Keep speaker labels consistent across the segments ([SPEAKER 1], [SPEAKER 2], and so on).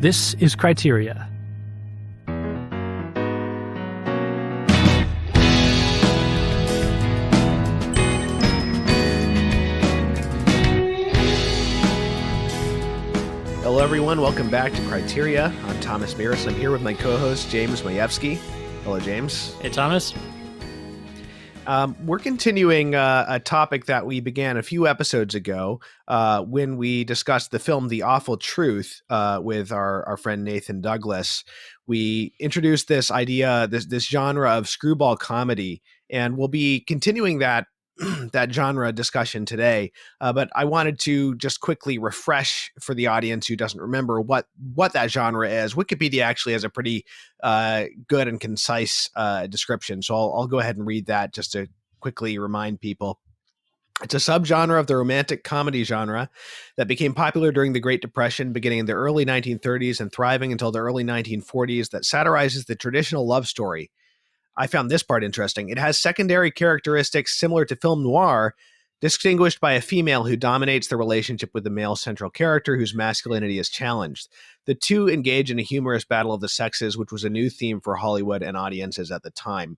[SPEAKER 1] This is Criteria.
[SPEAKER 2] Hello, everyone. Welcome back to Criteria. I'm Thomas Meares. I'm here with my co-host, James Majewski. Hello, James.
[SPEAKER 1] Hey, Thomas.
[SPEAKER 2] We're continuing a topic that we began a few episodes ago when we discussed the film The Awful Truth with our friend Nathan Douglas. We introduced this idea, this genre of screwball comedy, and we'll be continuing that that genre discussion today. But I wanted to just quickly refresh for the audience who doesn't remember what that genre is. Wikipedia actually has a pretty good and concise description. So I'll go ahead and read that just to quickly remind people. It's a subgenre of the romantic comedy genre that became popular during the Great Depression, beginning in the early 1930s and thriving until the early 1940s, that satirizes the traditional love story. I found this part interesting. It has secondary characteristics similar to film noir, distinguished by a female who dominates the relationship with the male central character whose masculinity is challenged. The two engage in a humorous battle of the sexes, which was a new theme for Hollywood and audiences at the time.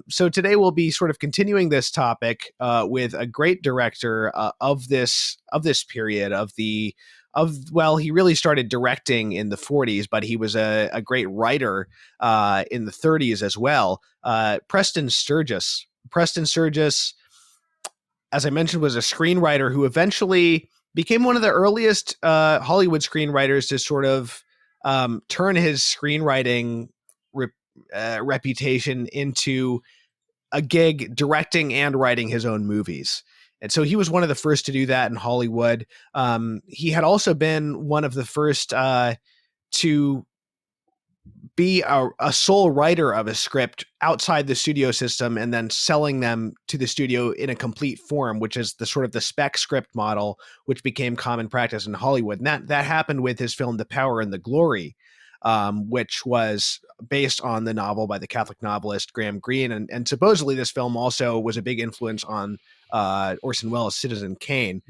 [SPEAKER 2] So today we'll be sort of continuing this topic with a great director of this period he really started directing in the 40s, but he was a great writer in the 30s as well. Preston Sturges. Preston Sturges, as I mentioned, was a screenwriter who eventually became one of the earliest Hollywood screenwriters to sort of turn his screenwriting reputation into a gig directing and writing his own movies. And so he was one of the first to do that in Hollywood. He had also been one of the first to be a sole writer of a script outside the studio system and then selling them to the studio in a complete form, which is the sort of the spec script model, which became common practice in Hollywood. And that happened with his film The Power and the Glory, which was based on the novel by the Catholic novelist Graham Greene. And supposedly this film also was a big influence on Orson Welles' Citizen Kane.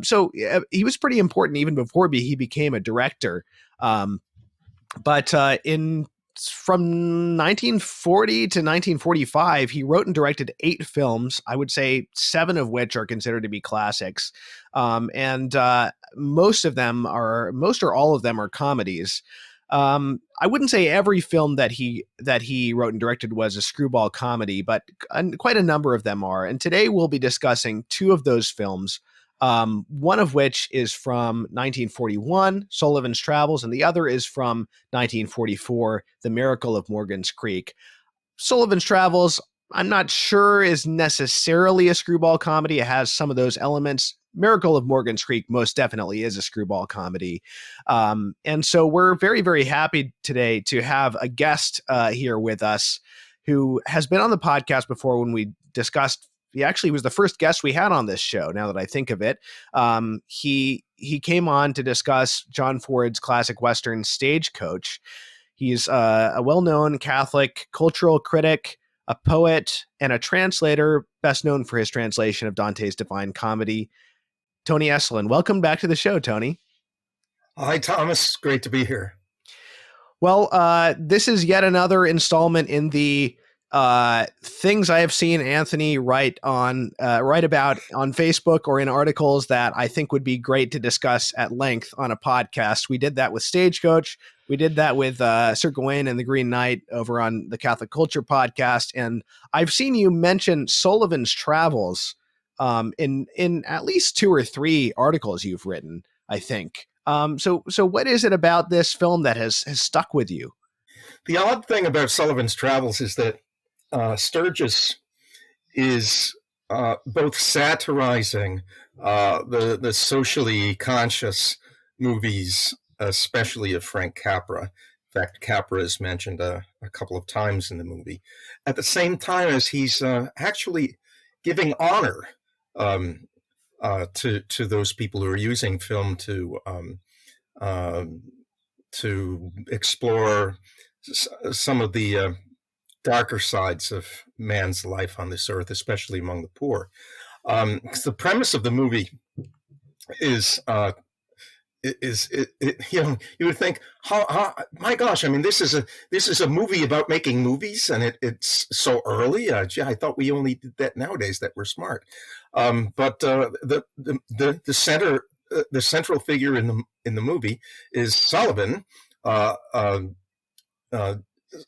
[SPEAKER 2] So he was pretty important even before he became a director. But from 1940 to 1945, he wrote and directed 8 films, I would say 7 of which are considered to be classics. And most or all of them are comedies. I wouldn't say every film that he wrote and directed was a screwball comedy, but quite a number of them are. And today we'll be discussing 2 of those films, one of which is from 1941, Sullivan's Travels, and the other is from 1944, The Miracle of Morgan's Creek. Sullivan's Travels, I'm not sure is necessarily a screwball comedy. It has some of those elements. Miracle of Morgan's Creek most definitely is a screwball comedy. And so we're very, very happy today to have a guest here with us who has been on the podcast before when we discussed. He actually was the first guest we had on this show, now that I think of it. He came on to discuss John Ford's classic Western Stagecoach. He's a well-known Catholic cultural critic, a poet, and a translator, best known for his translation of Dante's Divine Comedy. Tony Esolen, welcome back to the show, Tony.
[SPEAKER 3] Hi, Thomas. Great to be here.
[SPEAKER 2] Well, this is yet another installment in the things I have seen Anthony write about on Facebook or in articles that I think would be great to discuss at length on a podcast. We did that with Stagecoach. We did that with Sir Gawain and the Green Knight over on the Catholic Culture podcast. And I've seen you mention Sullivan's Travels in at least 2 or 3 articles you've written, I think. So what is it about this film that has stuck with you?
[SPEAKER 3] The odd thing about Sullivan's Travels is that Sturges is both satirizing the socially conscious movies, especially of Frank Capra. In fact, Capra is mentioned a couple of times in the movie. At the same time as he's actually giving honor to those people who are using film to explore some of the darker sides of man's life on this earth, especially among the poor. The premise of the movie is you would think, my gosh, I mean, this is a movie about making movies, and it's so early. Gee, I thought we only did that nowadays, that we're smart. But the central figure in the movie is Sullivan,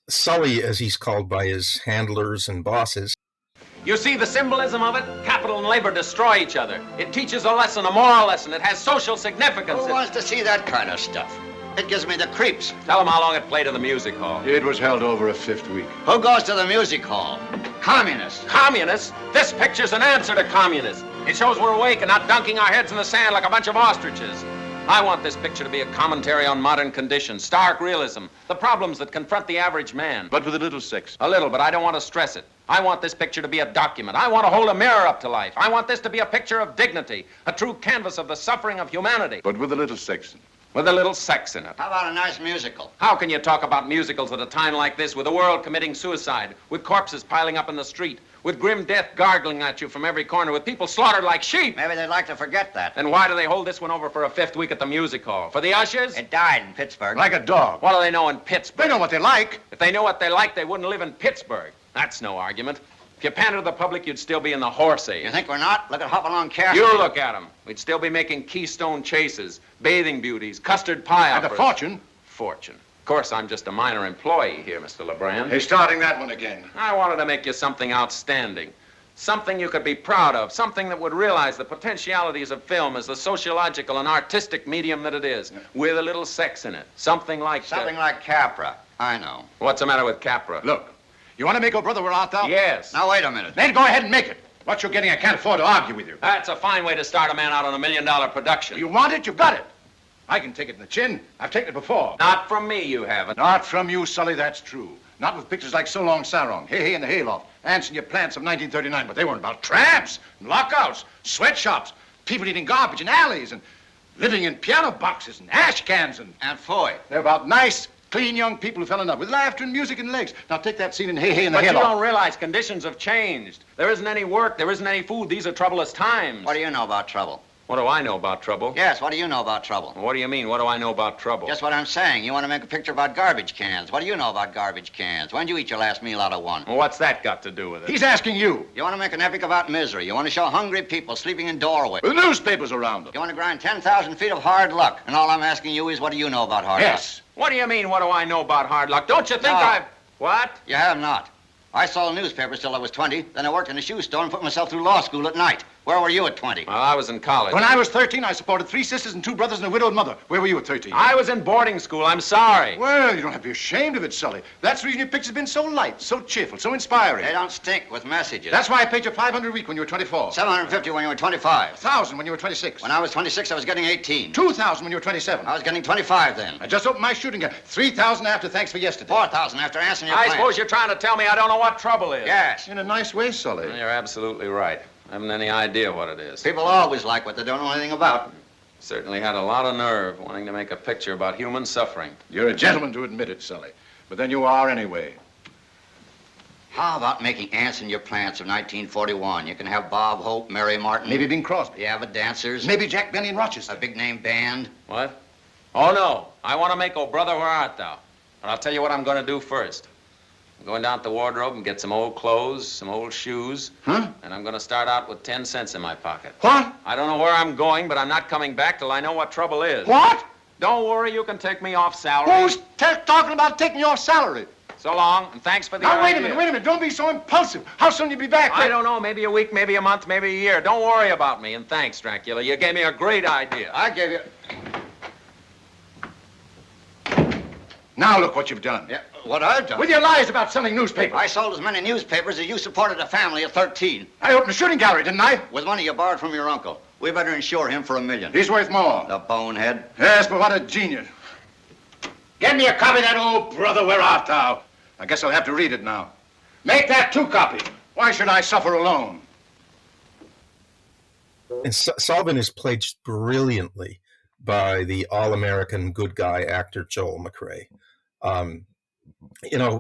[SPEAKER 3] Sully, as he's called by his handlers and bosses.
[SPEAKER 1] You see the symbolism of it? Capital and labor destroy each other. It teaches a lesson, a moral lesson. It has social significance.
[SPEAKER 4] Who wants to see that kind of stuff? It gives me the creeps.
[SPEAKER 1] Tell them how long it played in the music hall.
[SPEAKER 5] It was held over a 5th week.
[SPEAKER 4] Who goes to the music hall? Communists.
[SPEAKER 1] Communists? This picture's an answer to communists. It shows we're awake and not dunking our heads in the sand like a bunch of ostriches. I want this picture to be a commentary on modern conditions, stark realism, the problems that confront the average man.
[SPEAKER 5] But with a little sex.
[SPEAKER 1] A little, but I don't want to stress it. I want this picture to be a document. I want to hold a mirror up to life. I want this to be a picture of dignity, a true canvas of the suffering of humanity.
[SPEAKER 5] But with a little sex.
[SPEAKER 1] With a little sex in it.
[SPEAKER 4] How about a nice musical?
[SPEAKER 1] How can you talk about musicals at a time like this, with the world committing suicide, with corpses piling up in the street, with grim death gargling at you from every corner, with people slaughtered like sheep?
[SPEAKER 4] Maybe they'd like to forget that.
[SPEAKER 1] Then why do they hold this one over for a 5th week at the music hall? For the ushers?
[SPEAKER 4] It died in Pittsburgh.
[SPEAKER 5] Like a dog.
[SPEAKER 1] What do they know in Pittsburgh?
[SPEAKER 5] They know what they like.
[SPEAKER 1] If they knew what they liked, they wouldn't live in Pittsburgh. That's no argument. If you pander to the public, you'd still be in the horse age.
[SPEAKER 4] You think we're not? Look at Hopalong Castle.
[SPEAKER 1] You look at them. We'd still be making Keystone Chases, Bathing Beauties, Custard Pie
[SPEAKER 5] And a
[SPEAKER 1] operas.
[SPEAKER 5] fortune.
[SPEAKER 1] Fortune. Of course, I'm just a minor employee here, Mr. LeBrand.
[SPEAKER 5] Hey, starting that one again.
[SPEAKER 1] I wanted to make you something outstanding. Something you could be proud of. Something that would realize the potentialities of film as the sociological and artistic medium that it is, with a little sex in it. Something like
[SPEAKER 4] Something like Capra. I know.
[SPEAKER 1] What's the matter with Capra?
[SPEAKER 5] Look, you want to make Oh Brother Where Art Thou?
[SPEAKER 1] Yes.
[SPEAKER 4] Now, wait a minute.
[SPEAKER 5] Then go ahead and make it. What you're getting, I can't afford to argue with you.
[SPEAKER 1] That's a fine way to start a man out on $1 million production.
[SPEAKER 5] You want it, you got it. I can take it in the chin. I've taken it before.
[SPEAKER 1] Not from me, you haven't.
[SPEAKER 5] Not from you, Sully, that's true. Not with pictures like So Long Sarong, Hey Hey in the Hayloft, Ants in Your Plants of 1939, but they weren't about tramps, and lockouts, sweatshops, people eating garbage in alleys, and living in piano boxes and ash cans, and
[SPEAKER 4] Foy.
[SPEAKER 5] they're about nice, clean young people who fell in love with laughter and music and legs. Now take that scene in Hey Hey in the
[SPEAKER 1] But you
[SPEAKER 5] Hayloft.
[SPEAKER 1] don't realize conditions have changed. There isn't any work, there isn't any food. These are troublous times.
[SPEAKER 4] What do you know about trouble?
[SPEAKER 1] What do I know about trouble?
[SPEAKER 4] Yes, what do you know about trouble?
[SPEAKER 1] What do you mean, what do I know about trouble?
[SPEAKER 4] Just what I'm saying. You want to make a picture about garbage cans. What do you know about garbage cans? When did you eat your last meal out of one?
[SPEAKER 1] Well, what's that got to do with it?
[SPEAKER 5] He's asking you.
[SPEAKER 4] You want to make an epic about misery. You want to show hungry people sleeping in doorways.
[SPEAKER 5] With newspapers around them.
[SPEAKER 4] You want to grind 10,000 feet of hard luck. And all I'm asking you is, what do you know about hard luck?
[SPEAKER 5] Yes.
[SPEAKER 1] What do you mean, what do I know about hard luck? Don't you think
[SPEAKER 4] No.
[SPEAKER 1] I've... What?
[SPEAKER 4] You have not. I sold newspapers till I was 20. Then I worked in a shoe store and put myself through law school at night. Where were you at 20?
[SPEAKER 1] Well, I was in college.
[SPEAKER 5] When I was 13, I supported 3 sisters and 2 brothers and a widowed mother. Where were you at 13?
[SPEAKER 1] I was in boarding school. I'm sorry.
[SPEAKER 5] Well, you don't have to be ashamed of it, Sully. That's the reason your picture's been so light, so cheerful, so inspiring.
[SPEAKER 4] They don't stink with messages.
[SPEAKER 5] That's why I paid you $500 a week when you were 24.
[SPEAKER 4] 750 when you were 25.
[SPEAKER 5] 1,000 when you were 26.
[SPEAKER 4] When I was 26, I was getting 18.
[SPEAKER 5] 2,000 when you were 27.
[SPEAKER 4] I was getting 25 then.
[SPEAKER 5] I just opened my shooting gun. 3,000 after thanks for yesterday.
[SPEAKER 4] 4,000 after answering your
[SPEAKER 1] I
[SPEAKER 4] plan.
[SPEAKER 1] suppose you're trying to tell me I don't know what trouble is.
[SPEAKER 4] Yes.
[SPEAKER 5] In a nice way, Sully.
[SPEAKER 1] You're absolutely right. I haven't any idea what it is.
[SPEAKER 4] People always like what they don't know anything about.
[SPEAKER 1] Certainly had a lot of nerve wanting to make a picture about human suffering.
[SPEAKER 5] You're a gentleman to admit it, Sully. But then you are anyway.
[SPEAKER 4] How about making Ants in Your Plants of 1941? You can have Bob Hope, Mary Martin.
[SPEAKER 5] Maybe Bing Crosby.
[SPEAKER 4] The Avid Dancers.
[SPEAKER 5] Maybe Jack Benny and Rochester.
[SPEAKER 4] A big name band.
[SPEAKER 1] What? Oh, no. I want to make Oh Brother, Where Art Thou? But I'll tell you what I'm going to do first. I'm going down to the wardrobe and get some old clothes, some old shoes.
[SPEAKER 5] Huh?
[SPEAKER 1] And I'm going to start out with 10 cents in my pocket.
[SPEAKER 5] What?
[SPEAKER 1] I don't know where I'm going, but I'm not coming back till I know what trouble is.
[SPEAKER 5] What?
[SPEAKER 1] Don't worry, you can take me off salary.
[SPEAKER 5] Who's talking about taking your salary?
[SPEAKER 1] So long, and thanks for the
[SPEAKER 5] Now,
[SPEAKER 1] idea.
[SPEAKER 5] wait a minute. Don't be so impulsive. How soon you be back?
[SPEAKER 1] I don't know, maybe a week, maybe a month, maybe a year. Don't worry about me, and thanks, Dracula. You gave me a great idea.
[SPEAKER 4] I gave you...
[SPEAKER 5] Now look what you've done.
[SPEAKER 4] Yeah, what I've done.
[SPEAKER 5] With your lies about selling newspapers.
[SPEAKER 4] I sold as many newspapers as you supported a family of 13.
[SPEAKER 5] I opened a shooting gallery, didn't I?
[SPEAKER 4] With money you borrowed from your uncle. We better insure him for $1 million.
[SPEAKER 5] He's worth more.
[SPEAKER 4] The bonehead.
[SPEAKER 5] Yes, but what a genius. Get me a copy of that old Brother, Where Art Thou? I guess I'll have to read it now. Make that 2 copies. Why should I suffer alone?
[SPEAKER 3] And Sullivan is played brilliantly by the all-American good guy actor Joel McCrea.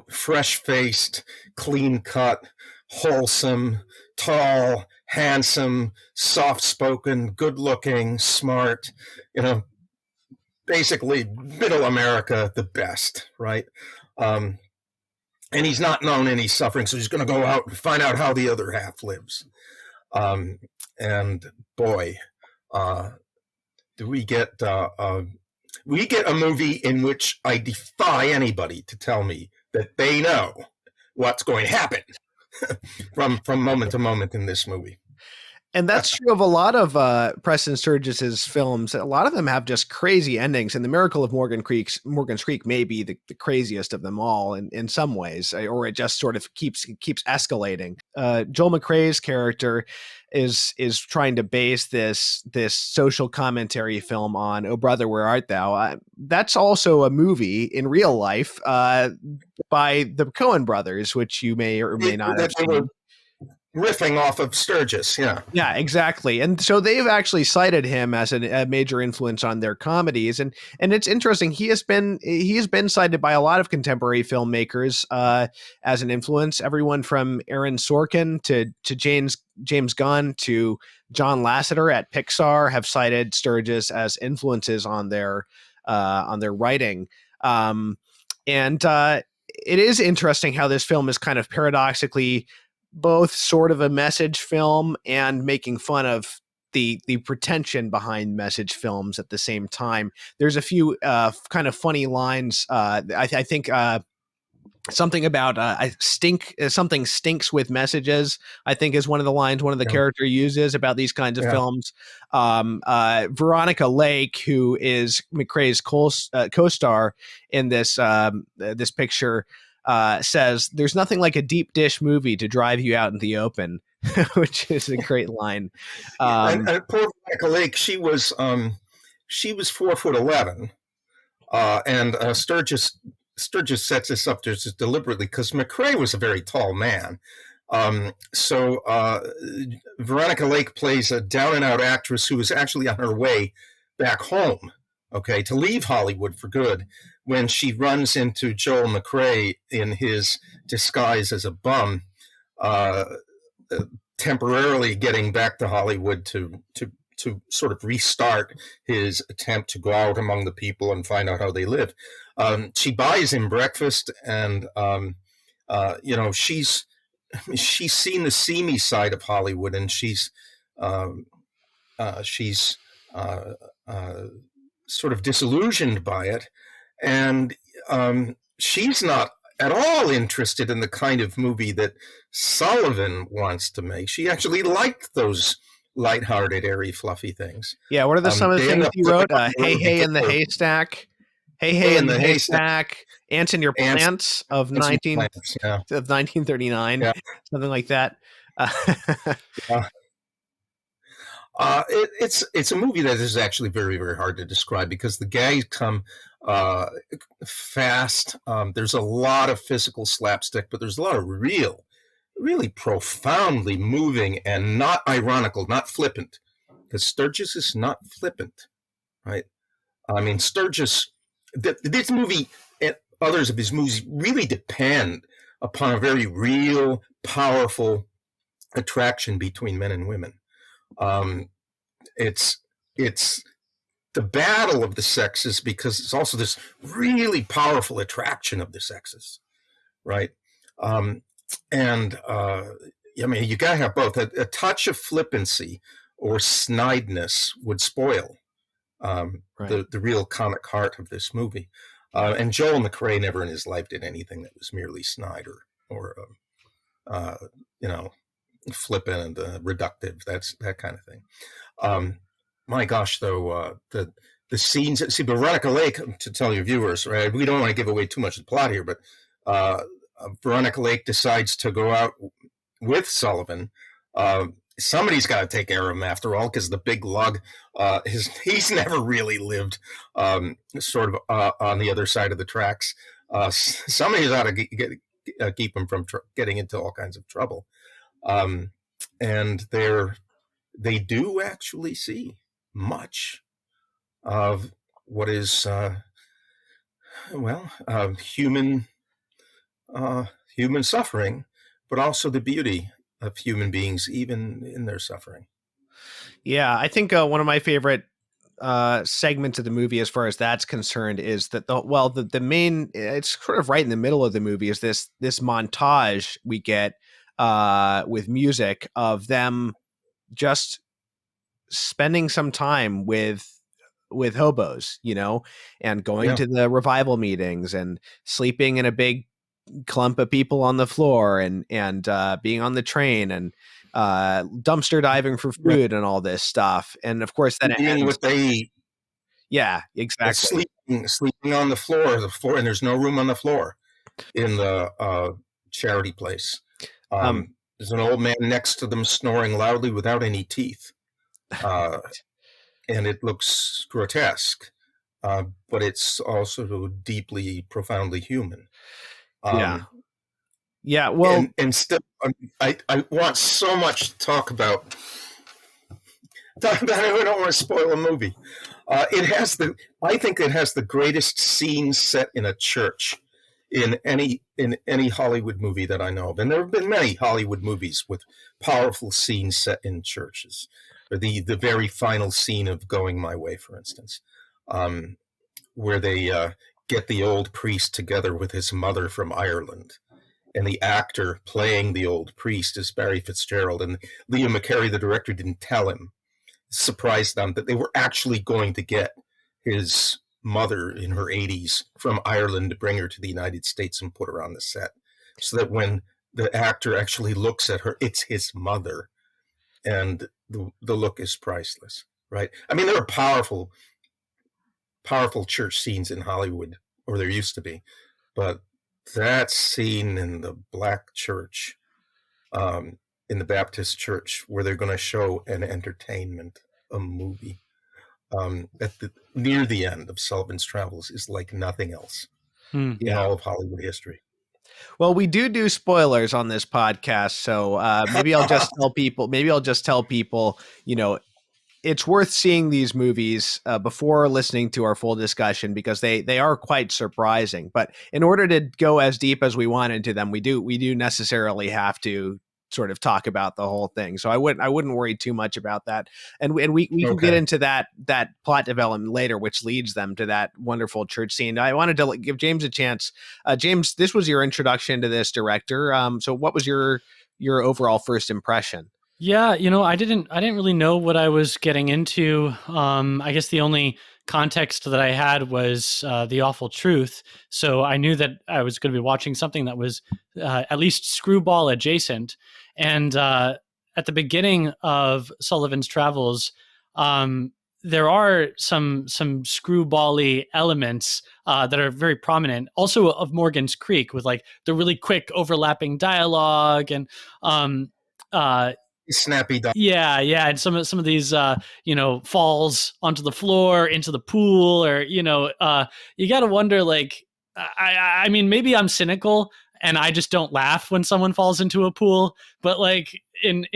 [SPEAKER 3] Fresh-faced, clean-cut, wholesome, tall, handsome, soft-spoken, good-looking, smart, basically middle America the best, right? And he's not known any suffering, so he's going to go out and find out how the other half lives. And boy, do we get a movie in which I defy anybody to tell me that they know what's going to happen from moment to moment in this movie.
[SPEAKER 2] And that's true of a lot of Preston Sturges's films. A lot of them have just crazy endings, and The Miracle of Morgan's Creek may be the craziest of them all in some ways, or it just sort of keeps escalating. Joel McCrea's character is trying to base this social commentary film on "Oh Brother, Where Art Thou?" That's also a movie in real life by the Coen brothers, which you may or may not have seen.
[SPEAKER 3] Riffing off of Sturges, yeah.
[SPEAKER 2] Yeah, exactly. And so they've actually cited him as a major influence on their comedies. And it's interesting. He has been cited by a lot of contemporary filmmakers as an influence. Everyone from Aaron Sorkin to James Gunn to John Lasseter at Pixar have cited Sturges as influences on their writing. And it is interesting how this film is kind of paradoxically both sort of a message film and making fun of the pretension behind message films at the same time. There's a few kind of funny lines. I think something about something stinks with messages, I think, is one of the lines one of the character uses about these kinds of films. Veronica Lake, who is McCrea's co-star in this picture, says, "There's nothing like a deep dish movie to drive you out in the open," which is a great line.
[SPEAKER 3] And poor Veronica Lake, she was 4'11", and Sturges sets this up just deliberately because McCrea was a very tall man. So Veronica Lake plays a down and out actress who is actually on her way back home, to leave Hollywood for good, when she runs into Joel McCrea in his disguise as a bum, temporarily getting back to Hollywood to sort of restart his attempt to go out among the people and find out how they live. She buys him breakfast, and she's seen the seamy side of Hollywood, and she's sort of disillusioned by it. And she's not at all interested in the kind of movie that Sullivan wants to make. She actually liked those lighthearted, airy, fluffy things.
[SPEAKER 2] Yeah, what are some of the things he wrote? Hey, Hey in the Haystack. Hey, Hey in the Haystack. Ants in Your Plants of 1939. Yeah. Something like that.
[SPEAKER 3] It's a movie that is actually very, very hard to describe because the gags come fast. There's a lot of physical slapstick, but there's a lot of really profoundly moving and not ironical, not flippant, because Sturges is not flippant, right? I mean, Sturges, this movie and others of his movies really depend upon a very real, powerful attraction between men and women. It's the battle of the sexes because it's also this really powerful attraction of the sexes, right? I mean, you gotta have both. A touch of flippancy or snideness would spoil the real comic heart of this movie. And Joel McCrea never in his life did anything that was merely snide or flippant and reductive. That's that kind of thing. My gosh, though, the scenes. See, Veronica Lake, to tell your viewers, right? We don't want to give away too much of the plot here, but Veronica Lake decides to go out with Sullivan. Somebody's got to take care of him after all, because the big lug, he's never really lived sort of on the other side of the tracks. Somebody's got to keep him from getting into all kinds of trouble. And they do actually see much of what is, human suffering, but also the beauty of human beings, even in their suffering.
[SPEAKER 2] Yeah, I think one of my favorite segment of the movie as far as that's concerned is that the main, it's sort of right in the middle of the movie, is this montage we get with music of them just spending some time with hobos, and going to the revival meetings and sleeping in a big clump of people on the floor and being on the train and dumpster diving for food and all this stuff. And of course that
[SPEAKER 3] eating what they eat.
[SPEAKER 2] Yeah, exactly.
[SPEAKER 3] Sleeping on the floor, and there's no room on the floor in the charity place. There's an old man next to them snoring loudly without any teeth. And it looks grotesque, but it's also deeply, profoundly human.
[SPEAKER 2] Yeah. Well,
[SPEAKER 3] and still, I want so much to talk about. I don't want to spoil a movie. I think it has the greatest scene set in a church in any Hollywood movie that I know of, and there have been many Hollywood movies with powerful scenes set in churches. Or the very final scene of Going My Way, for instance, where they get the old priest together with his mother from Ireland, and the actor playing the old priest is Barry Fitzgerald, and Liam McCary, the director, didn't tell him, surprised them that they were actually going to get his mother in her 80s from Ireland to bring her to the United States and put her on the set, so that when the actor actually looks at her, it's his mother. And the look is priceless, right? I mean, there are powerful church scenes in Hollywood, or there used to be, but that scene in the black church, in the Baptist church, where they're going to show an entertainment, a movie, near the end of Sullivan's Travels, is like nothing else in all of Hollywood history.
[SPEAKER 2] Well, we do spoilers on this podcast, so maybe I'll just tell people, it's worth seeing these movies before listening to our full discussion, because they are quite surprising. But in order to go as deep as we want into them, we do necessarily have to sort of talk about the whole thing. So I wouldn't worry too much about that. And we can get into that plot development later, which leads them to that wonderful church scene. I wanted to give James a chance. James, this was your introduction to this director. So what was your overall first impression?
[SPEAKER 6] Yeah, I didn't really know what I was getting into. I guess the only context that I had was The Awful Truth. So I knew that I was going to be watching something that was at least screwball adjacent. And at the beginning of Sullivan's Travels, there are some screwball-y elements that are very prominent. Also of Morgan's Creek, with like the really quick overlapping dialogue and
[SPEAKER 3] snappy dialogue.
[SPEAKER 6] Yeah, and some of these falls onto the floor into the pool, or you got to wonder, like, I mean, maybe I'm cynical and I just don't laugh when someone falls into a pool, but like in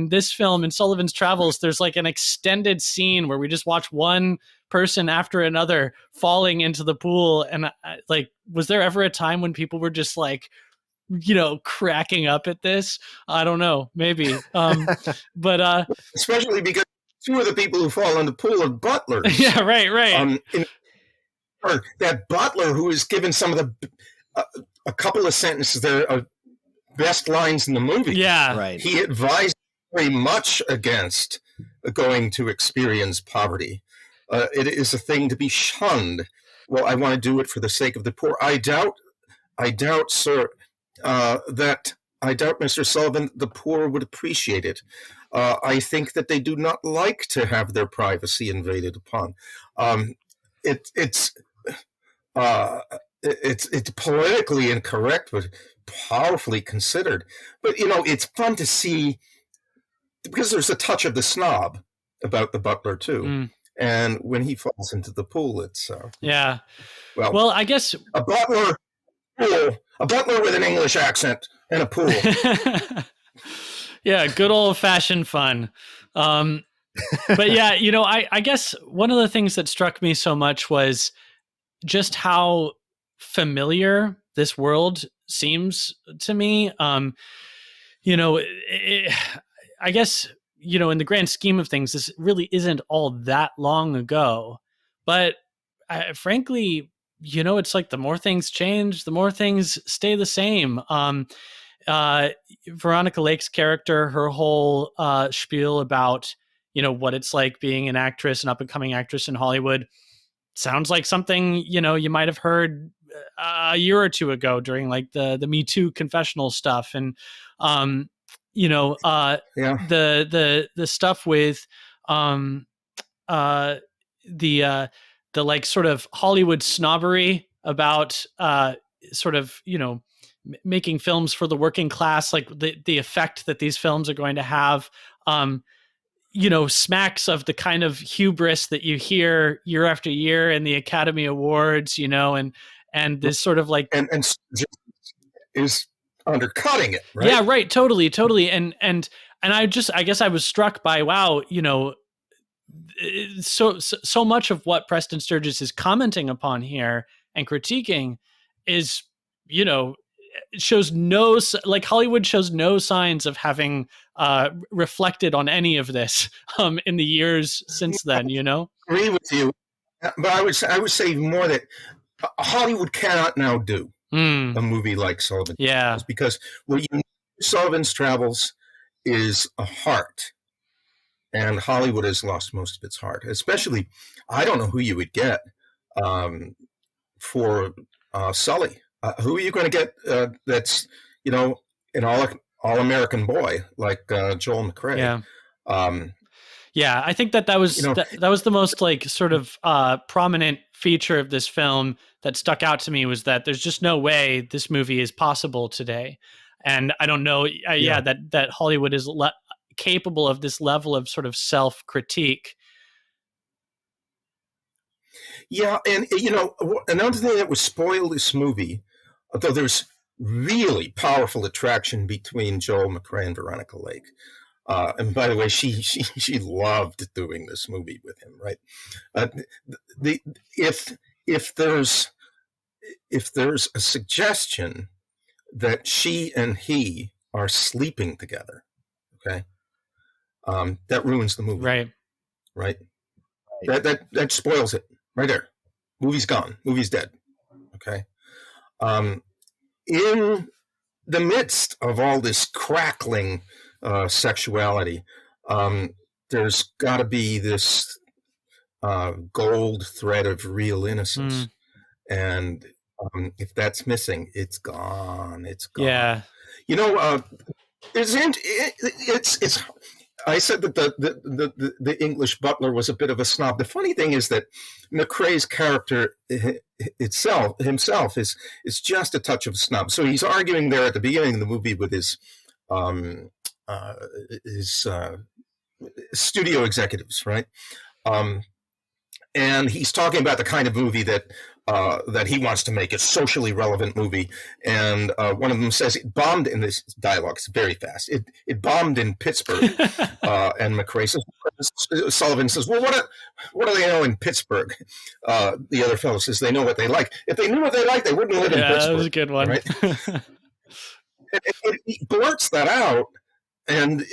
[SPEAKER 6] this film, in Sullivan's Travels, there's like an extended scene where we just watch one person after another falling into the pool, and like, was there ever a time when people were just like, cracking up at this? I don't know, maybe. But
[SPEAKER 3] especially because two of the people who fall in the pool are butlers.
[SPEAKER 6] Yeah, right.
[SPEAKER 3] That butler who is given some of the a couple of sentences there are best lines in the movie.
[SPEAKER 6] Yeah,
[SPEAKER 2] right.
[SPEAKER 3] He advised very much against going to experience poverty. It is a thing to be shunned. Well, I want to do it for the sake of the poor. I doubt, sir, Mr. Sullivan, the poor would appreciate it. I think that they do not like to have their privacy invaded upon. It's politically incorrect, but powerfully considered. But it's fun to see, because there's a touch of the snob about the butler too. And when he falls into the pool, it's
[SPEAKER 6] yeah.
[SPEAKER 3] Well,
[SPEAKER 6] I guess
[SPEAKER 3] a butler with an English accent and a pool.
[SPEAKER 6] Yeah, good old fashioned fun. But yeah, I guess one of the things that struck me so much was just how familiar this world seems to me. I guess, in the grand scheme of things, this really isn't all that long ago. But frankly, it's like the more things change, the more things stay the same. Veronica Lake's character, her whole spiel about, what it's like being an actress, an up and coming actress in Hollywood, sounds like something, you might have heard a year or two ago during like the Me Too confessional stuff. And, the stuff with the like sort of Hollywood snobbery about sort of, making films for the working class, like the effect that these films are going to have, smacks of the kind of hubris that you hear year after year in the Academy Awards, and this sort of like,
[SPEAKER 3] and is undercutting it, right?
[SPEAKER 6] Yeah, right. Totally. And I guess I was struck by, wow, so much of what Preston Sturges is commenting upon here and critiquing is, shows Hollywood shows no signs of having reflected on any of this in the years since then.
[SPEAKER 3] Agree with you, but I would say more that Hollywood cannot now do a movie like Sullivan's Travels, because what Sullivan's Travels is a heart, and Hollywood has lost most of its heart. Especially, I don't know who you would get for Sully. Who are you going to get that's, an all-American boy like Joel McCrea?
[SPEAKER 6] Yeah. I think that was that was the most like sort of prominent feature of this film that stuck out to me, was that there's just no way this movie is possible today. And I don't know, that Hollywood is capable of this level of sort of self-critique.
[SPEAKER 3] Yeah, and another thing that would spoil this movie, although there's really powerful attraction between Joel McCrea and Veronica Lake. And by the way, she loved doing this movie with him, right? If there's a suggestion that she and he are sleeping together, okay, that ruins the movie, right? That spoils it right there. Movie's gone. Movie's dead. Okay. In the midst of all this crackling sexuality, there's got to be this gold thread of real innocence, and if that's missing, it's gone. It's gone.
[SPEAKER 6] Yeah.
[SPEAKER 3] It's. I said that the English butler was a bit of a snob. The funny thing is that McCrea's character himself is just a touch of a snob. So he's arguing there at the beginning of the movie with his studio executives, right? And he's talking about the kind of movie that he wants to make, a socially relevant movie. And one of them says it bombed in this dialogue. It's very fast. It bombed in Pittsburgh. And McCrea says, Sullivan says, well, what do they know in Pittsburgh? The other fellow says, they know what they like. If they knew what they like, they wouldn't live in Pittsburgh.
[SPEAKER 6] Yeah, that was a good one.
[SPEAKER 3] Right? He blurts that out, and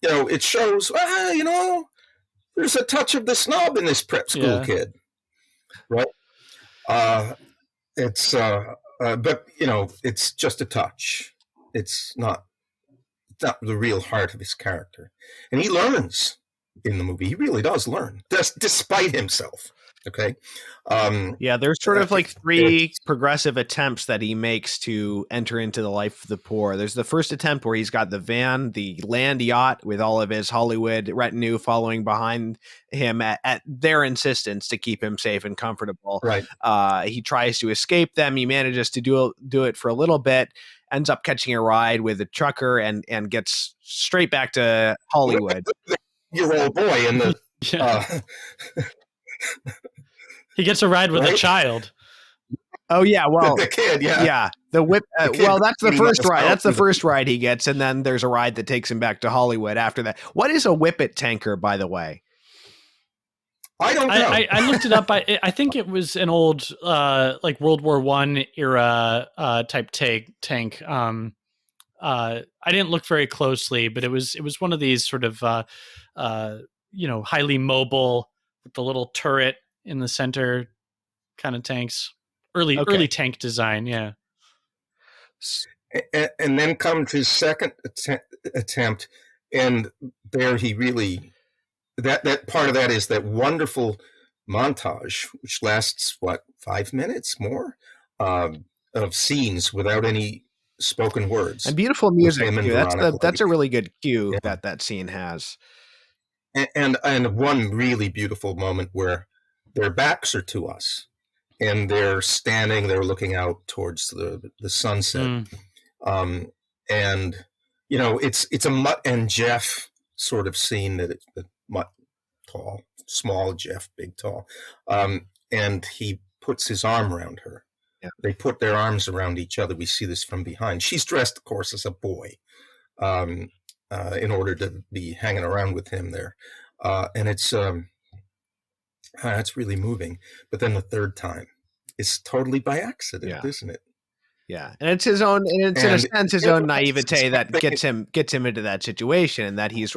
[SPEAKER 3] it shows, there's a touch of the snob in this prep school kid, right? It's but it's just a touch. It's not the real heart of his character, and he learns in the movie. He really does learn, despite himself. Okay.
[SPEAKER 2] There's sort of like three progressive attempts that he makes to enter into the life of the poor. There's the first attempt where he's got the van, the land yacht with all of his Hollywood retinue following behind him at their insistence to keep him safe and comfortable.
[SPEAKER 3] Right.
[SPEAKER 2] He tries to escape them. He manages to do it for a little bit, ends up catching a ride with a trucker and gets straight back to Hollywood.
[SPEAKER 3] Your old boy in the
[SPEAKER 6] he gets a ride with a child.
[SPEAKER 2] Oh yeah, well,
[SPEAKER 3] the kid, yeah.
[SPEAKER 2] The whip. That's the first ride. That's the first ride he gets, and then there's a ride that takes him back to Hollywood after that. What is a whippet tanker, by the way?
[SPEAKER 3] I don't know.
[SPEAKER 6] I looked it up. I think it was an old like World War I era type tank. I didn't look very closely, but it was one of these sort of highly mobile with the little turret in the center kind of tanks. Early tank design, yeah.
[SPEAKER 3] And then comes his second attempt, and there he really that part of that is that wonderful montage, which lasts 5 minutes more of scenes without any spoken words
[SPEAKER 2] and beautiful music. That's a really good cue
[SPEAKER 3] yeah.
[SPEAKER 2] that scene has.
[SPEAKER 3] And one really beautiful moment where their backs are to us, and they're standing, they're looking out towards the sunset. And it's a Mutt and Jeff sort of scene that it's Mutt tall, small, Jeff big, tall. And he puts his arm around her. Yeah. They put their arms around each other. We see this from behind. She's dressed, of course, as a boy, in order to be hanging around with him there. And it's really moving. But then the third time, it's totally by accident, isn't it?
[SPEAKER 2] Yeah, and it's his own, and it's in a sense his own naivete that gets him into that situation, and that he's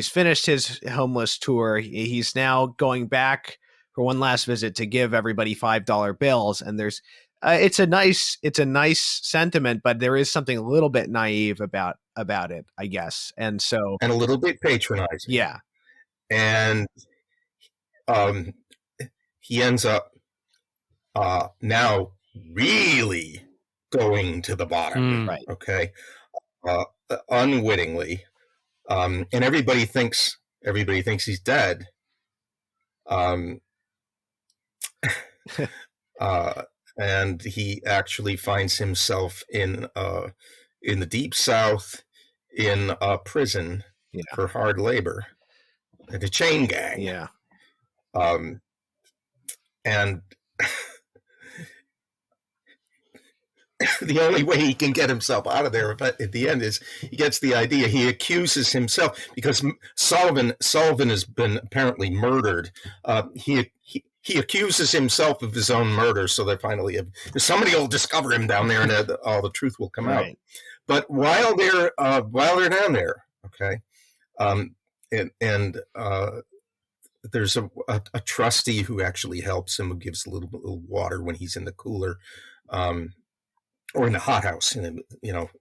[SPEAKER 2] finished his homeless tour. He's now going back for one last visit to give everybody $5 bills, and there's it's a nice sentiment, but there is something a little bit naive about it, I guess, and
[SPEAKER 3] a little bit patronizing.
[SPEAKER 2] Yeah,
[SPEAKER 3] and he ends up now really going to the bottom,
[SPEAKER 2] right?
[SPEAKER 3] Okay, unwittingly, and everybody thinks he's dead. And he actually finds himself in the Deep South in a prison for hard labor, at a chain gang.
[SPEAKER 2] Yeah,
[SPEAKER 3] and the only way he can get himself out of there at the end is he gets the idea. He accuses himself because Sullivan has been apparently murdered. He accuses himself of his own murder, so that finally somebody will discover him down there, and all the truth will come out. But while they're down there, okay, there's a trustee who actually helps him, who gives a little water when he's in the cooler. Or in the hothouse,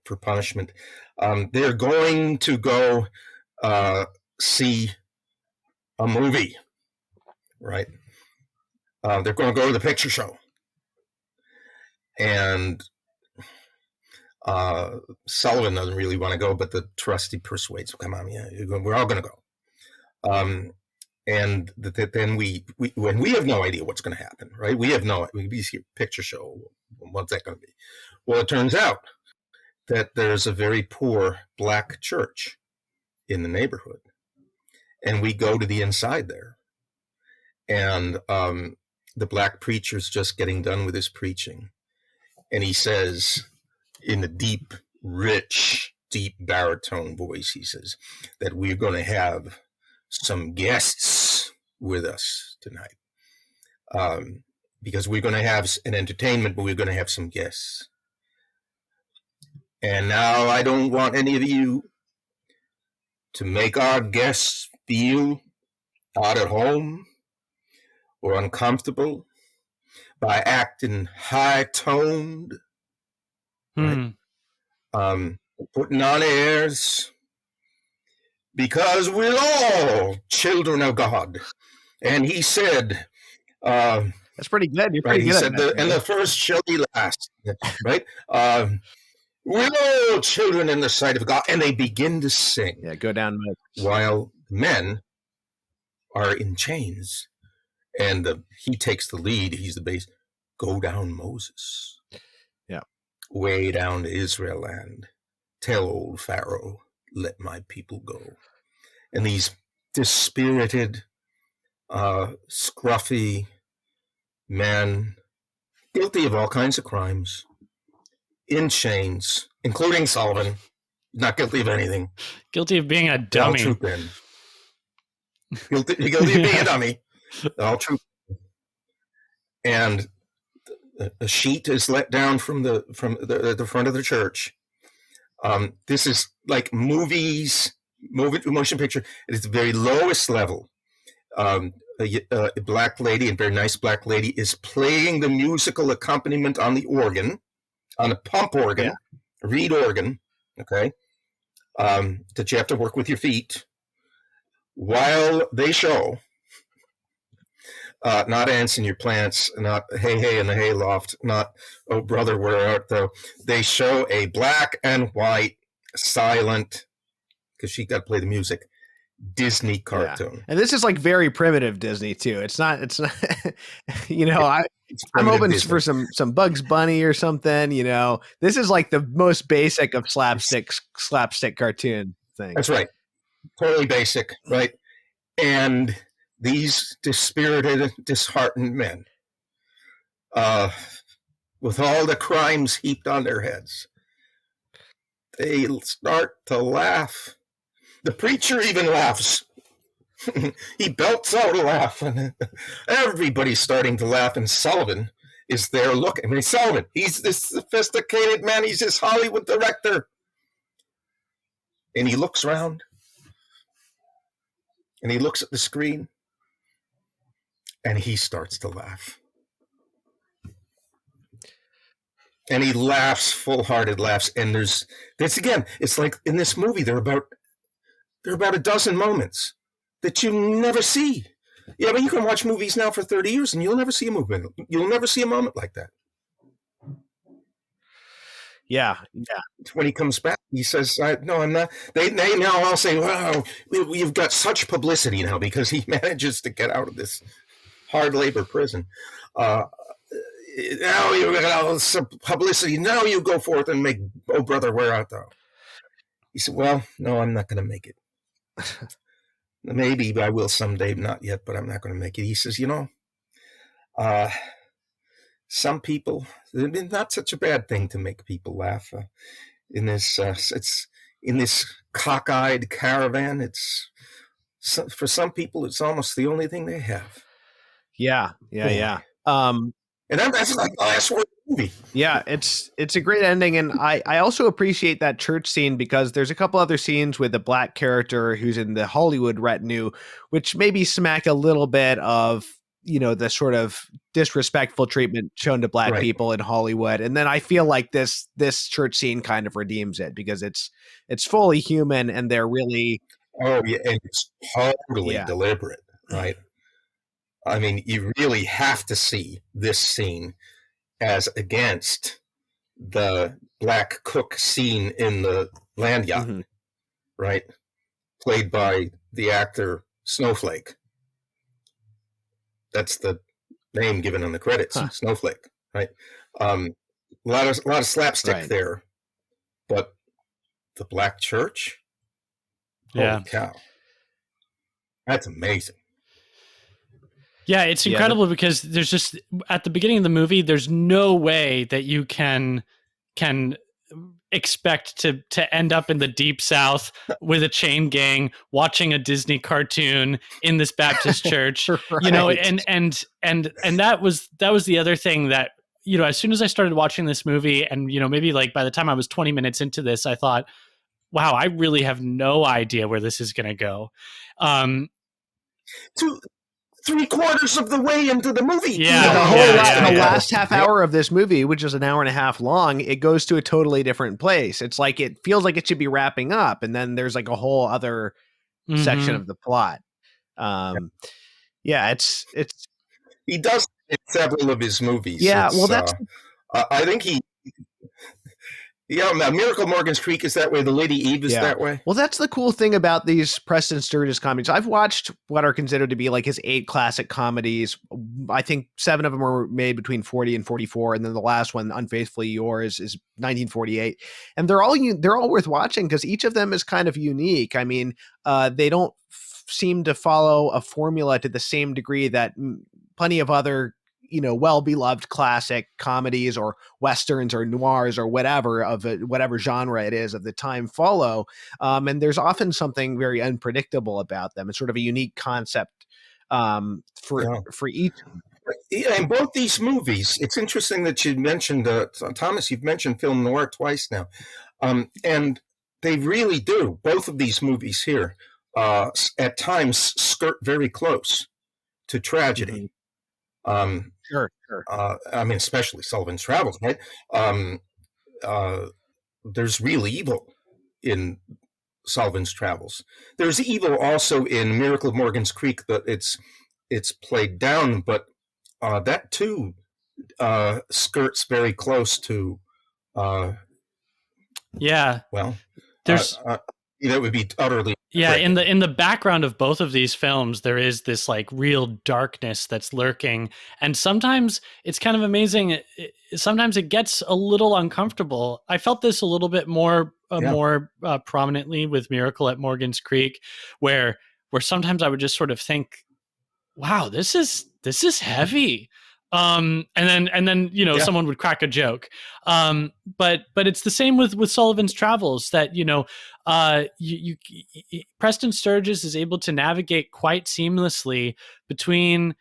[SPEAKER 3] for punishment. They're going to go see a movie, right? They're going to go to the picture show. And Sullivan doesn't really want to go, but the trustee persuades him, come on, we're all going to go. And then we have no idea what's going to happen, right? We have we see a picture show. What's that going to be? Well, it turns out that there's a very poor black church in the neighborhood, and we go to the inside there, and the black preacher's just getting done with his preaching, and he says, in a deep, rich, deep baritone voice, he says that we're going to have some guests with us tonight, because we're going to have an entertainment, but we're going to have some guests. And now I don't want any of you to make our guests feel out at home or uncomfortable by acting high-toned, right? Putting on airs, because we're all children of God. And he said,
[SPEAKER 2] that's pretty good. You're pretty
[SPEAKER 3] good. He said,
[SPEAKER 2] and
[SPEAKER 3] the first shall be last, right? We're all children in the sight of God. And they begin to sing.
[SPEAKER 2] Yeah, go down.
[SPEAKER 3] While men are in chains. And he takes the lead. He's the bass. Go down, Moses.
[SPEAKER 2] Yeah.
[SPEAKER 3] Way down to Israel land. Tell old Pharaoh, let my people go. And these dispirited, scruffy men, guilty of all kinds of crimes, in chains, including Sullivan, not guilty of anything.
[SPEAKER 6] Guilty of being a dummy.
[SPEAKER 3] All troop in. Guilty of being a dummy. All troop. And a sheet is let down from the front of the church, This is like movies, motion picture. It is the very lowest level. A black lady, a very nice black lady, is playing the musical accompaniment on the organ, on a pump organ, a reed organ, okay, that you have to work with your feet while they show, not ants in your plants, not hey, hey in the hayloft, not oh brother, where art thou? They show a black and white, silent, because she got to play the music, Disney cartoon.
[SPEAKER 2] Yeah. And this is like very primitive Disney too. It's not you know, I'm hoping
[SPEAKER 3] Disney
[SPEAKER 2] for some Bugs Bunny or something, you know. This is like the most basic of slapstick cartoon thing.
[SPEAKER 3] That's right. Totally basic, right? And these dispirited, disheartened men, with all the crimes heaped on their heads, they start to laugh. The preacher even laughs. He belts out a laugh, and everybody's starting to laugh, and Sullivan is there looking. I mean, Sullivan, he's this sophisticated man. He's this Hollywood director. And he looks around, and he looks at the screen, and he starts to laugh. And he laughs, full-hearted laughs. And there's again, it's like in this movie, there are about a dozen moments that you never see. Yeah, but you can watch movies now for 30 years and you'll never see a movement. You'll never see a moment like that.
[SPEAKER 2] Yeah.
[SPEAKER 3] When he comes back, he says, no, I'm not. They now all say, wow, you've got such publicity now because he manages to get out of this hard labor prison. Now you got some publicity. Now you go forth and make, oh brother, where art thou? He said, well, no, I'm not going to make it. Maybe I will someday, not yet, but I'm not going to make it. He says, some people, it's not such a bad thing to make people laugh. In this, it's in this cockeyed caravan. It's for some people, it's almost the only thing they have.
[SPEAKER 2] Yeah.
[SPEAKER 3] And that's like the last word of the movie.
[SPEAKER 2] Yeah, it's a great ending, and I also appreciate that church scene because there's a couple other scenes with a black character who's in the Hollywood retinue, which maybe smack a little bit of, you know, the sort of disrespectful treatment shown to black people in Hollywood. And then I feel like this church scene kind of redeems it because it's fully human and they're really
[SPEAKER 3] and it's totally deliberate, right? I mean, you really have to see this scene as against the black cook scene in the land yacht, right? Played by the actor Snowflake. That's the name given on the credits, Snowflake, right? A lot of slapstick there, but the black church, holy cow, that's amazing.
[SPEAKER 6] Yeah, it's incredible because there's just at the beginning of the movie, there's no way that you can expect to end up in the deep South with a chain gang watching a Disney cartoon in this Baptist church, you know, and that was the other thing that, you know, as soon as I started watching this movie and, you know, maybe like by the time I was 20 minutes into this, I thought, wow, I really have no idea where this is going to go.
[SPEAKER 3] 3/4 of the way into the movie.
[SPEAKER 2] The last half hour of this movie, which is an hour and a half long, it goes to a totally different place. It's like it feels like it should be wrapping up, and then there's like a whole other section of the plot. It's
[SPEAKER 3] he does in several of his movies.
[SPEAKER 2] Yeah, well, that's
[SPEAKER 3] I think he. Yeah, Miracle Morgan's Creek is that way. The Lady Eve is that way.
[SPEAKER 2] Well, that's the cool thing about these Preston Sturges comedies. I've watched what are considered to be like his 8 classic comedies. I think 7 of them were made between 40 and 44, and then the last one, Unfaithfully Yours, is 1948. And they're all worth watching because each of them is kind of unique. I mean, they don't seem to follow a formula to the same degree that plenty of other, you know, well-beloved classic comedies or westerns or noirs or whatever genre it is of the time follow. And there's often something very unpredictable about them. It's sort of a unique concept for each.
[SPEAKER 3] Yeah, in both these movies, it's interesting that you mentioned, Thomas, you've mentioned film noir twice now. And they really do. Both of these movies here, at times, skirt very close to tragedy.
[SPEAKER 2] Sure.
[SPEAKER 3] I mean, especially Sullivan's Travels, right? There's real evil in Sullivan's Travels. There's evil also in Miracle of Morgan's Creek, that it's played down, but that too skirts very close to.
[SPEAKER 6] Yeah.
[SPEAKER 3] Well,
[SPEAKER 6] there's
[SPEAKER 3] that would be utterly.
[SPEAKER 6] Yeah,
[SPEAKER 3] breaking.
[SPEAKER 6] in the background of both of these films, there is this like real darkness that's lurking, and sometimes it's kind of amazing. Sometimes it gets a little uncomfortable. I felt this a little bit more prominently with Miracle at Morgan's Creek, where sometimes I would just sort of think, "Wow, this is heavy." And then someone would crack a joke. But it's the same with Sullivan's Travels, that Preston Sturges is able to navigate quite seamlessly between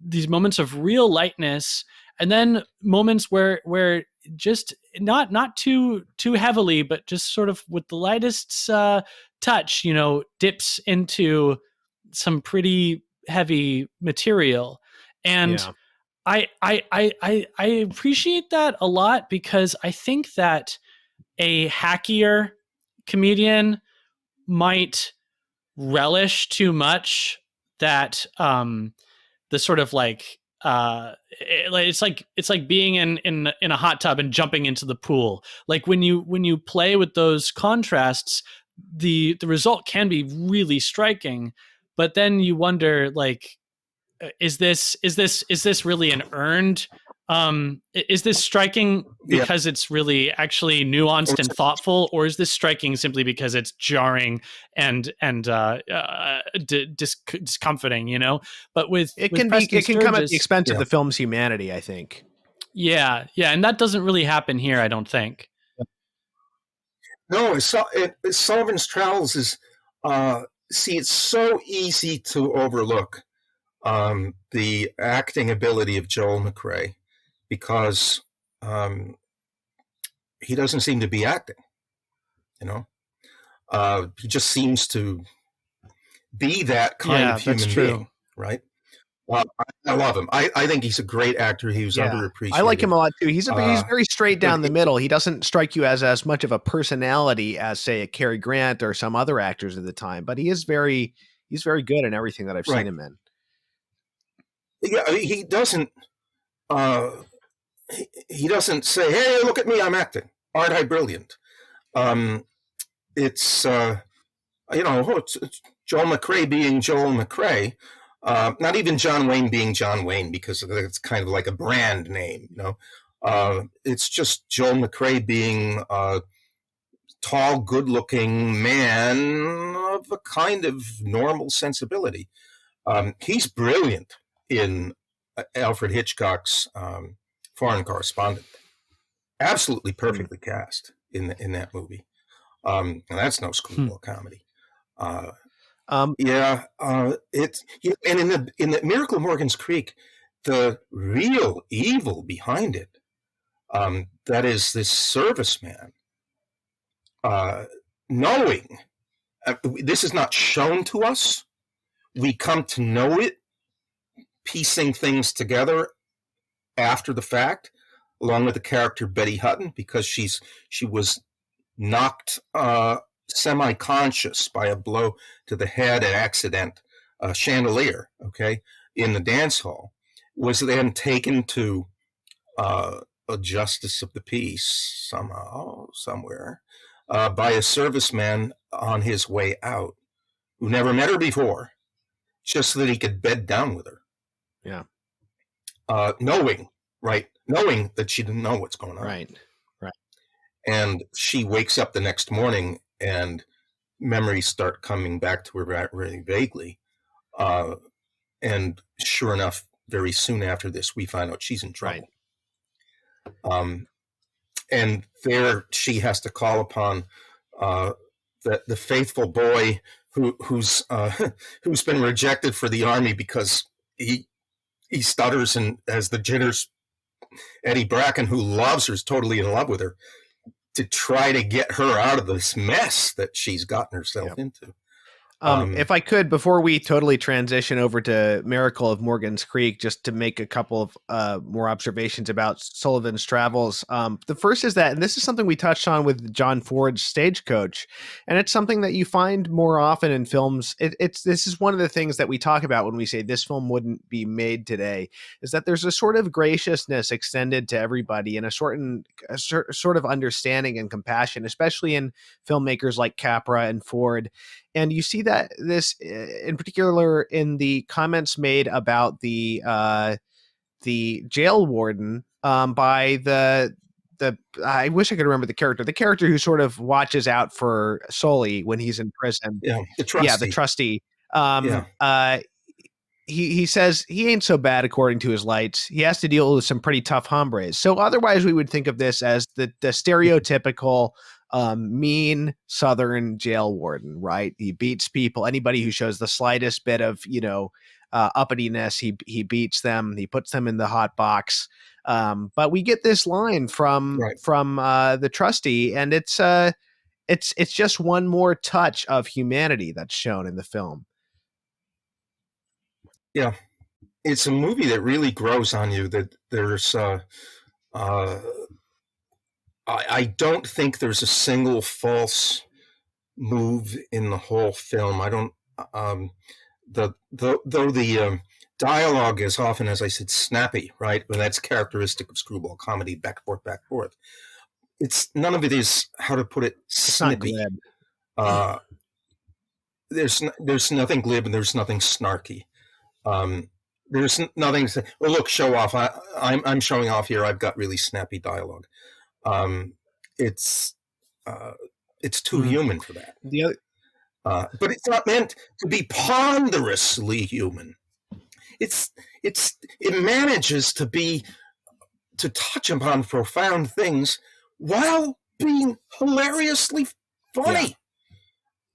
[SPEAKER 6] these moments of real lightness and then moments where just not too heavily, but just sort of with the lightest touch, dips into some pretty heavy material. And I appreciate that a lot, because I think that a hackier comedian might relish too much that the sort of like it's like being in a hot tub and jumping into the pool. Like when you play with those contrasts, the result can be really striking, but then you wonder, like, is this really an earned? Is this striking because it's really actually nuanced and thoughtful, or is this striking simply because it's jarring and discomforting? But it can
[SPEAKER 2] come at the expense of the film's humanity, I think.
[SPEAKER 6] Yeah, and that doesn't really happen here, I don't think.
[SPEAKER 3] No, Sullivan's Travels is it's so easy to overlook the acting ability of Joel McCrea, because he doesn't seem to be acting. He just seems to be that kind of human being, right? I love him. I think he's a great actor. He was underappreciated.
[SPEAKER 2] I like him a lot too. He's very straight down the middle. He doesn't strike you as much of a personality as, say, a Cary Grant or some other actors at the time, but he's very good in everything that I've seen him in.
[SPEAKER 3] Yeah, he doesn't. He doesn't say, "Hey, look at me, I'm acting. Aren't I brilliant?" It's Joel McCrea being Joel McCrea. Not even John Wayne being John Wayne, because it's kind of like a brand name. It's just Joel McCrea being a tall, good-looking man of a kind of normal sensibility. He's brilliant in Alfred Hitchcock's Foreign Correspondent. Absolutely perfectly cast in that movie. And that's no screwball comedy. And in the Miracle of Morgan's Creek, the real evil behind it, that is this serviceman, knowing this is not shown to us, we come to know it, piecing things together after the fact, along with the character Betty Hutton, because she was knocked semi-conscious by a blow to the head, an accident, a chandelier, in the dance hall, was then taken to a justice of the peace somewhere, by a serviceman on his way out, who never met her before, just so that he could bed down with her.
[SPEAKER 2] Yeah.
[SPEAKER 3] Knowing that she didn't know what's going on.
[SPEAKER 2] Right.
[SPEAKER 3] And she wakes up the next morning and memories start coming back to her really vaguely. And sure enough, very soon after this, we find out she's in trouble. Right. And there she has to call upon the faithful boy who's been rejected for the army because he stutters and has the jitters. Eddie Bracken, who loves her, is totally in love with her, to try to get her out of this mess that she's gotten herself into.
[SPEAKER 2] If I could, before we totally transition over to Miracle of Morgan's Creek, just to make a couple of more observations about Sullivan's travels. The first is that, and this is something we touched on with John Ford's Stagecoach, and it's something that you find more often in films. This is one of the things that we talk about when we say this film wouldn't be made today, is that there's a sort of graciousness extended to everybody and a sort of understanding and compassion, especially in filmmakers like Capra and Ford. And you see that this in particular in the comments made about the jail warden by the I wish I could remember the character who sort of watches out for Sully when he's in prison.
[SPEAKER 3] Yeah, the trustee.
[SPEAKER 2] Yeah, the trustee. He says he ain't so bad according to his lights. He has to deal with some pretty tough hombres. So otherwise we would think of this as the stereotypical mean Southern jail warden, right? He beats people. Anybody who shows the slightest bit of, uppityness, he beats them. He puts them in the hot box. But we get this line from the trustee, and it's just one more touch of humanity that's shown in the film.
[SPEAKER 3] Yeah, it's a movie that really grows on you. That there's I don't think there's a single false move in the whole film. I don't. Though the dialogue is often, as I said, snappy, right? Well, that's characteristic of screwball comedy, back and forth. It's none of it is, how to put it, snippy. There's nothing glib and there's nothing snarky. There's nothing. Well, look, show off. I'm showing off here. I've got really snappy dialogue. It's too human for that. But it's not meant to be ponderously human. It manages to touch upon profound things while being hilariously funny. Yeah.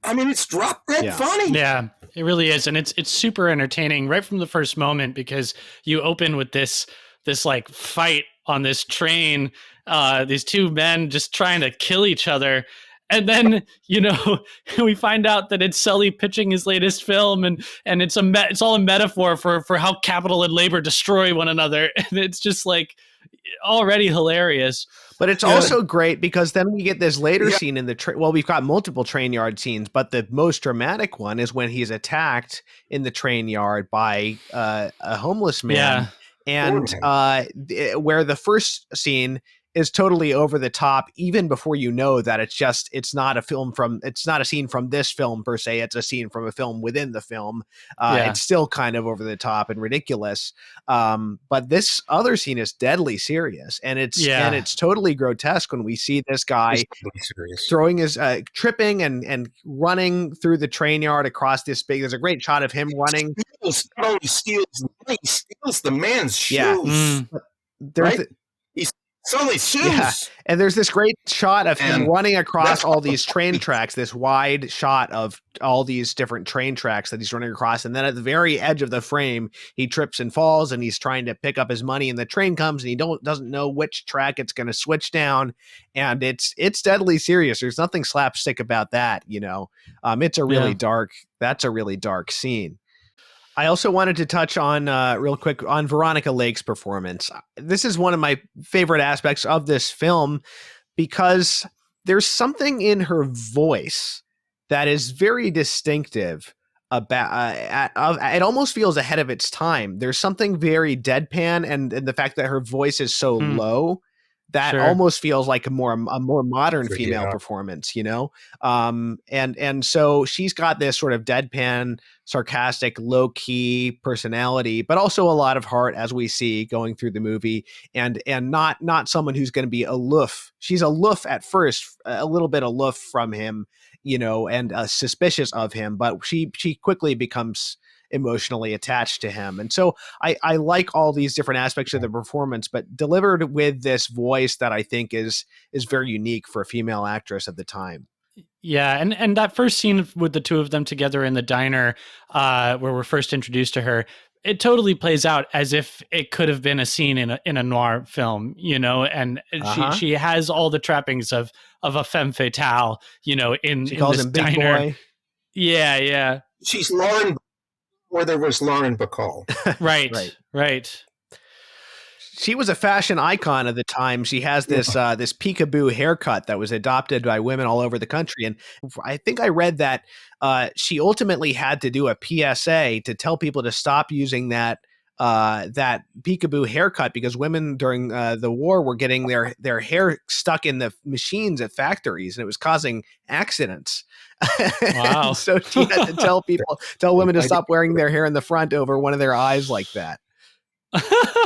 [SPEAKER 3] I mean, it's drop dead funny.
[SPEAKER 6] Yeah, it really is. And it's super entertaining right from the first moment, because you open with this like fight on this train, these two men just trying to kill each other. And then, we find out that it's Sully pitching his latest film, and it's all a metaphor for how capital and labor destroy one another. And it's just like already hilarious.
[SPEAKER 2] But it's also great because then we get this later scene in the we've got multiple train yard scenes, but the most dramatic one is when he's attacked in the train yard by a homeless man. And where the first scene is totally over the top, even before you know that it's not a scene from this film per se. It's a scene from a film within the film. It's still kind of over the top and ridiculous. But this other scene is deadly serious, and it's totally grotesque when we see this guy throwing his tripping and running through the train yard across this big. There's a great shot of him running.
[SPEAKER 3] He steals the man's shoes.
[SPEAKER 2] Yeah.
[SPEAKER 3] Sully's shoes.
[SPEAKER 2] Yeah. And there's this great shot of him running across all these train tracks, this wide shot of all these different train tracks that he's running across. And then at the very edge of the frame, he trips and falls, and he's trying to pick up his money, and the train comes, and he doesn't know which track it's going to switch down. And it's deadly serious. There's nothing slapstick about that. It's a really that's a really dark scene. I also wanted to touch on real quick on Veronica Lake's performance. This is one of my favorite aspects of this film because there's something in her voice that is very distinctive about it almost feels ahead of its time. There's something very deadpan, and the fact that her voice is so low that almost feels like a more modern female performance, and so she's got this sort of deadpan, sarcastic, low key personality, but also a lot of heart, as we see going through the movie, and not someone who's going to be aloof. She's aloof at first, a little bit aloof from him, and suspicious of him, but she quickly becomes emotionally attached to him. And so I like all these different aspects of the performance, but delivered with this voice that I think is very unique for a female actress of the time.
[SPEAKER 6] Yeah, and that first scene with the two of them together in the diner, where we're first introduced to her, it totally plays out as if it could have been a scene in a noir film, you know, and she has all the trappings of a femme fatale, you know, in
[SPEAKER 2] calls
[SPEAKER 6] this
[SPEAKER 2] him Big
[SPEAKER 6] diner.
[SPEAKER 2] Boy.
[SPEAKER 6] Yeah.
[SPEAKER 3] She's Lauren, or there was Lauren Bacall.
[SPEAKER 6] Right.
[SPEAKER 2] She was a fashion icon of the time. She has this this peekaboo haircut that was adopted by women all over the country. And I think I read that she ultimately had to do a PSA to tell people to stop using that peekaboo haircut because women during the war were getting their hair stuck in the machines at factories and it was causing accidents.
[SPEAKER 6] Wow.
[SPEAKER 2] So she had to tell women to stop wearing their hair in the front over one of their eyes like that.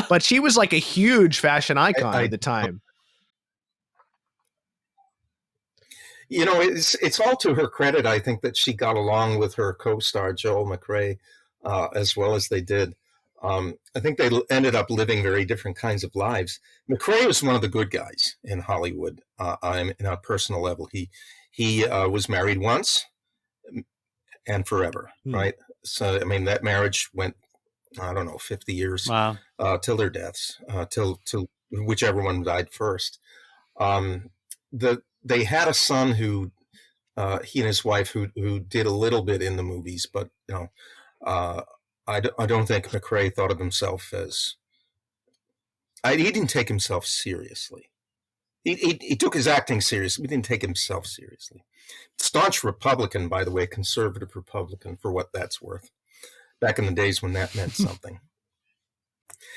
[SPEAKER 2] But she was like a huge fashion icon at the time.
[SPEAKER 3] You know, it's all to her credit, I think, that she got along with her co-star Joel McCrea as well as they did. I think they ended up living very different kinds of lives. McCrea was one of the good guys in Hollywood on a personal level. He was married once and forever, right? So, I mean, that marriage went, I don't know, 50 years till their deaths, till whichever one died first. They had a son who, he and his wife, who did a little bit in the movies, but you know, I don't think McCrea thought of himself as. He didn't take himself seriously. He took his acting seriously. He didn't take himself seriously. Staunch Republican, by the way, conservative Republican, for what that's worth. Back in the days when that meant something.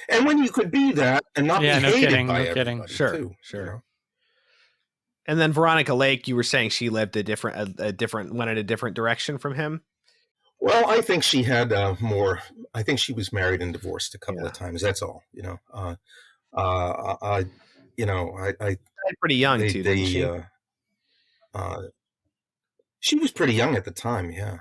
[SPEAKER 3] And when you could be that and not be hated by everybody, too.
[SPEAKER 2] Sure. You know? And then Veronica Lake, you were saying she lived went in a different direction from him?
[SPEAKER 3] Well, I think she had more. I think she was married and divorced a couple of times. That's all. You know, I
[SPEAKER 2] pretty young too. Didn't she?
[SPEAKER 3] She was pretty young at the time. Yeah.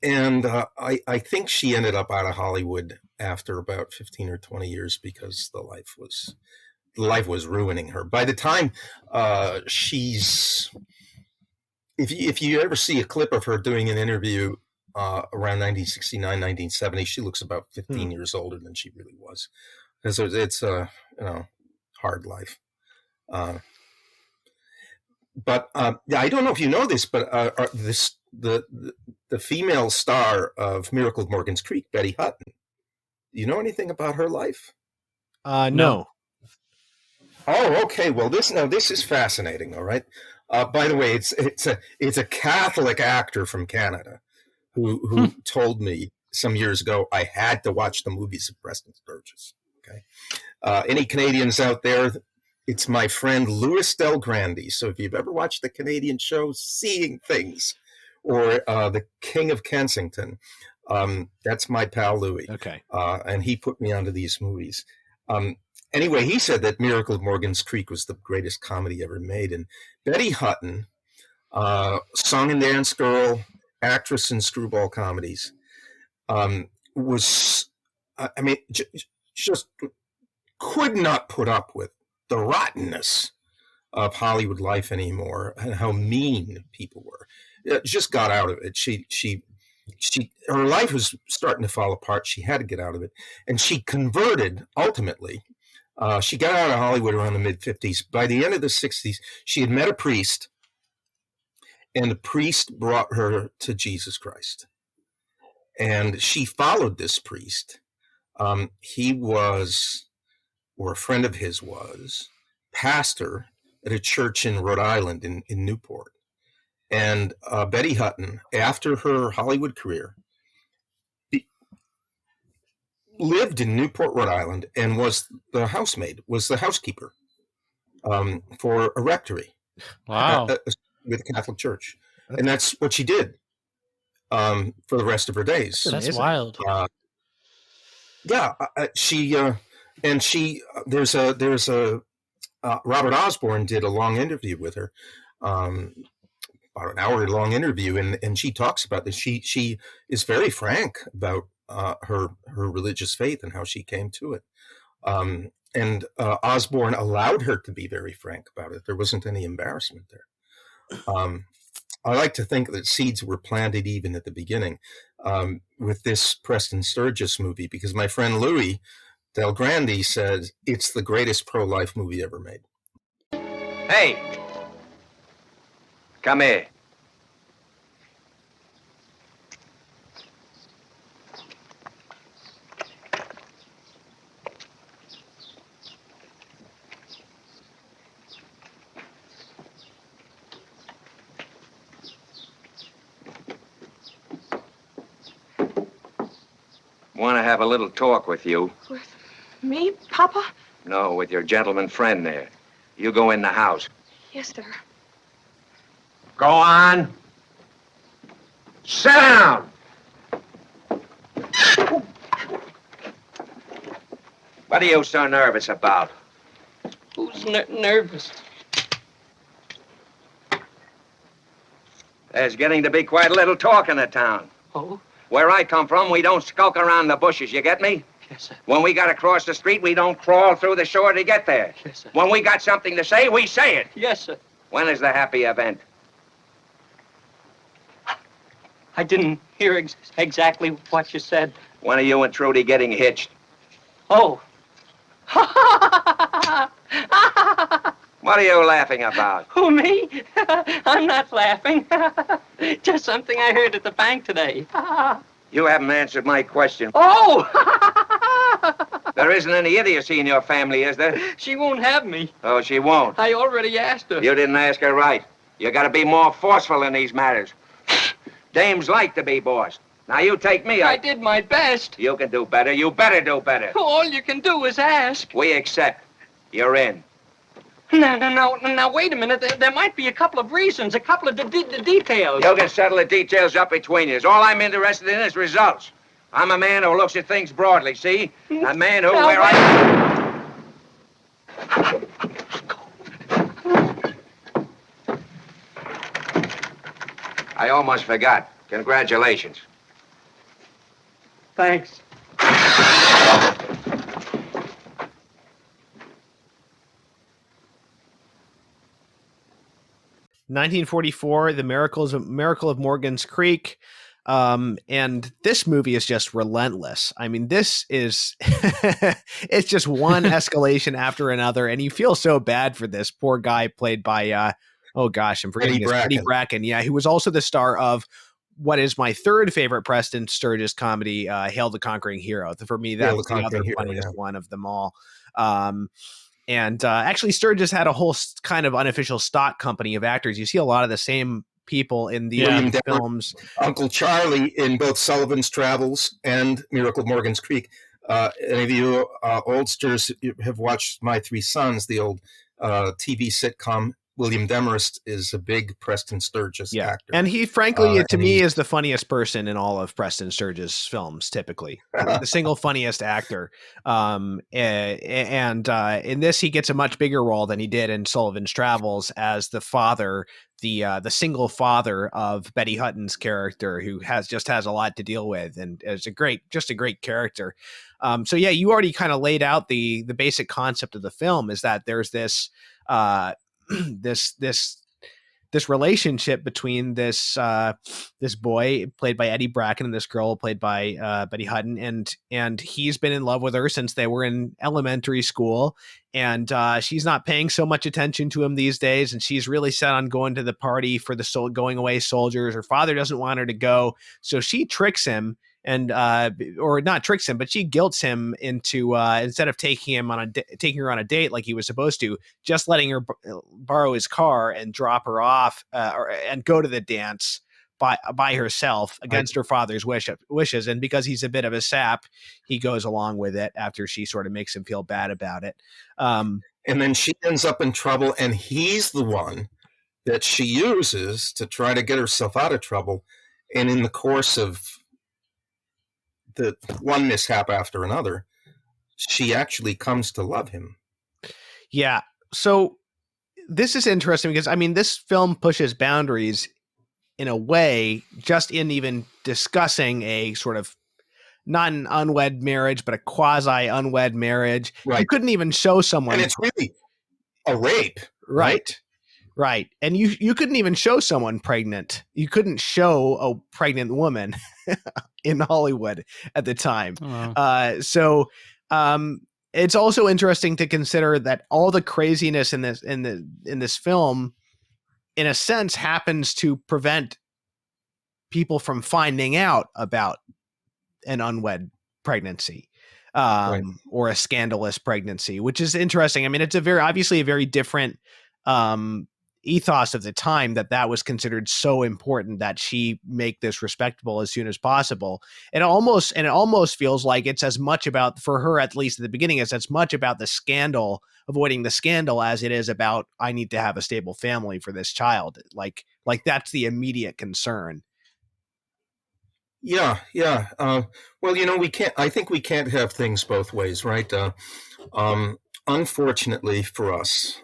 [SPEAKER 3] And I think she ended up out of Hollywood after about 15 or 20 years because the life was ruining her. By the time if you ever see a clip of her doing an interview around 1969, 1970, she looks about 15 years older than she really was. Because it's a hard life. But I don't know if you know this, but the female star of Miracle at Morgan's Creek, Betty Hutton. Do you know anything about her life?
[SPEAKER 2] No.
[SPEAKER 3] Oh, okay. Well, this is fascinating. All right. By the way, it's a Catholic actor from Canada who told me some years ago I had to watch the movies of Preston Sturges. Okay. Any Canadians out there? It's my friend Louis Del Grande. So if you've ever watched the Canadian show Seeing Things or The King of Kensington, that's my pal Louis.
[SPEAKER 2] Okay.
[SPEAKER 3] And he put me onto these movies. Anyway, he said that Miracle at Morgan's Creek was the greatest comedy ever made. And Betty Hutton, song and dance girl, actress in screwball comedies, was, just could not put up with the rottenness of Hollywood life anymore and how mean people were. It just got out of it. Her life was starting to fall apart. She had to get out of it. And she converted ultimately. She got out of Hollywood around the mid-50s. By the end of the 60s, she had met a priest, and the priest brought her to Jesus Christ. And she followed this priest. He was, or a friend of his was, pastor at a church in Rhode Island in Newport. And Betty Hutton, after her Hollywood career, lived in Newport, Rhode Island, and was the housekeeper for a rectory.
[SPEAKER 6] Wow.
[SPEAKER 3] With the Catholic Church. And that's what she did for the rest of her days.
[SPEAKER 6] That's wild.
[SPEAKER 3] There's a Robert Osborne did a long interview with her, about an hour-long interview, and she talks about this. She is very frank about her religious faith and how she came to it. And Osborne allowed her to be very frank about it. There wasn't any embarrassment there. I like to think that seeds were planted even at the beginning. with this Preston Sturges movie, because my friend Louis Del Grande says it's the greatest pro-life movie ever made.
[SPEAKER 1] Hey, come here. Want to have a little talk with you.
[SPEAKER 7] With me, Papa?
[SPEAKER 1] No, with your gentleman friend there. You go in the house.
[SPEAKER 7] Yes, sir.
[SPEAKER 1] Go on. Sit down. What are you so nervous about?
[SPEAKER 7] Who's nervous?
[SPEAKER 1] There's getting to be quite a little talk in the town.
[SPEAKER 7] Oh?
[SPEAKER 1] Where I come from, we don't skulk around the bushes, you get me?
[SPEAKER 7] Yes, sir.
[SPEAKER 1] When we gotta cross the street, we don't crawl through the shore to get there.
[SPEAKER 7] Yes, sir.
[SPEAKER 1] When we got something to say, we say it.
[SPEAKER 7] Yes, sir.
[SPEAKER 1] When is the happy event?
[SPEAKER 7] I didn't hear exactly what you said.
[SPEAKER 1] When are you and Trudy getting hitched?
[SPEAKER 7] Oh.
[SPEAKER 1] What are you laughing about?
[SPEAKER 7] Who, me? I'm not laughing. Just something I heard at the bank today.
[SPEAKER 1] You haven't answered my question.
[SPEAKER 7] Oh!
[SPEAKER 1] There isn't any idiocy in your family, is there?
[SPEAKER 7] She won't have me.
[SPEAKER 1] Oh, she won't.
[SPEAKER 7] I already asked her.
[SPEAKER 1] You didn't ask her right. You gotta be more forceful in these matters. Dames like to be bossed. Now, you take me.
[SPEAKER 7] I did my best.
[SPEAKER 1] You can do better. You better do better.
[SPEAKER 7] All you can do is ask.
[SPEAKER 1] We accept. You're in.
[SPEAKER 7] Now, wait a minute. There might be a couple of reasons, a couple of details.
[SPEAKER 1] You can settle the details up between you. All I'm interested in is results. I'm a man who looks at things broadly, see? A man who... I almost forgot. Congratulations.
[SPEAKER 7] Thanks.
[SPEAKER 2] 1944, The Miracle of Morgan's Creek. And this movie is just relentless. I mean, this is, it's just one escalation after another. And you feel so bad for this poor guy played by, oh gosh, I'm forgetting Eddie Bracken. Yeah. Who was also the star of what is my third favorite Preston Sturges comedy, Hail the Conquering Hero. For me, that was the other funniest one of them all. And actually, Sturges had a whole kind of unofficial stock company of actors. You see a lot of the same people in the films.
[SPEAKER 3] Uncle Charlie in both Sullivan's Travels and Miracle of Morgan's Creek. Any of you oldsters have watched My Three Sons, the old TV sitcom. William Demarest is a big Preston Sturges actor.
[SPEAKER 2] And he, frankly, to me, is the funniest person in all of Preston Sturges films, typically. The single funniest actor. And in this, he gets a much bigger role than he did in Sullivan's Travels as the father, the single father of Betty Hutton's character, who has a lot to deal with, and is a great character. So yeah, you already kind of laid out the basic concept of the film, is that there's this this relationship between this boy played by Eddie Bracken and this girl played by Betty Hutton, and he's been in love with her since they were in elementary school, and she's not paying so much attention to him these days, and she's really set on going to the party for the going away soldiers. Her father doesn't want her to go, so she tricks him. And or not tricks him, but she guilts him into instead of taking her on a date like he was supposed to, just letting her borrow his car and drop her off and go to the dance by herself against her father's wishes. And because he's a bit of a sap, he goes along with it after she sort of makes him feel bad about it. And
[SPEAKER 3] then she ends up in trouble, and he's the one that she uses to try to get herself out of trouble. And in the course of the one mishap after another, she actually comes to love him.
[SPEAKER 2] Yeah. So this is interesting because, I mean, this film pushes boundaries in a way, just in even discussing a sort of not an unwed marriage, but a quasi unwed marriage. Right. You couldn't even show someone.
[SPEAKER 3] And it's really a rape.
[SPEAKER 2] Right. Right. And you couldn't even show someone pregnant. You couldn't show a pregnant woman in Hollywood at the time.
[SPEAKER 6] Oh, wow.
[SPEAKER 2] So it's also interesting to consider that all the craziness in this film, in a sense, happens to prevent people from finding out about an unwed pregnancy.
[SPEAKER 3] Right.
[SPEAKER 2] Or a scandalous pregnancy, which is interesting. I mean, it's obviously a very different ethos of the time that was considered so important that she make this respectable as soon as possible. It almost feels like it's as much about, for her at least at the beginning, it's as much about the scandal, avoiding the scandal, as it is about, I need to have a stable family for this child. Like that's the immediate concern.
[SPEAKER 3] Yeah. Well, I think we can't have things both ways, right? Unfortunately for us,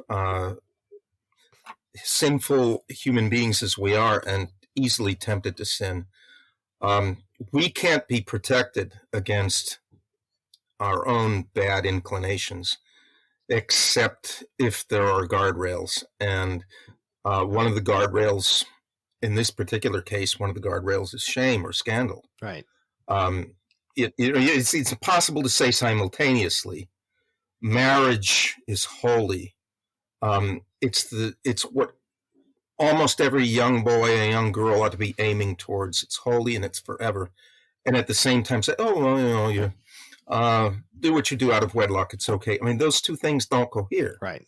[SPEAKER 3] sinful human beings as we are, and easily tempted to sin, we can't be protected against our own bad inclinations, except if there are guardrails. And one of the guardrails, in this particular case, one of the guardrails is shame or scandal.
[SPEAKER 2] Right.
[SPEAKER 3] It's impossible to say simultaneously, marriage is holy. It's what almost every young boy and young girl ought to be aiming towards. It's holy and it's forever. And at the same time say, oh, well, you do what you do out of wedlock. It's okay. I mean, those two things don't cohere.
[SPEAKER 2] Right.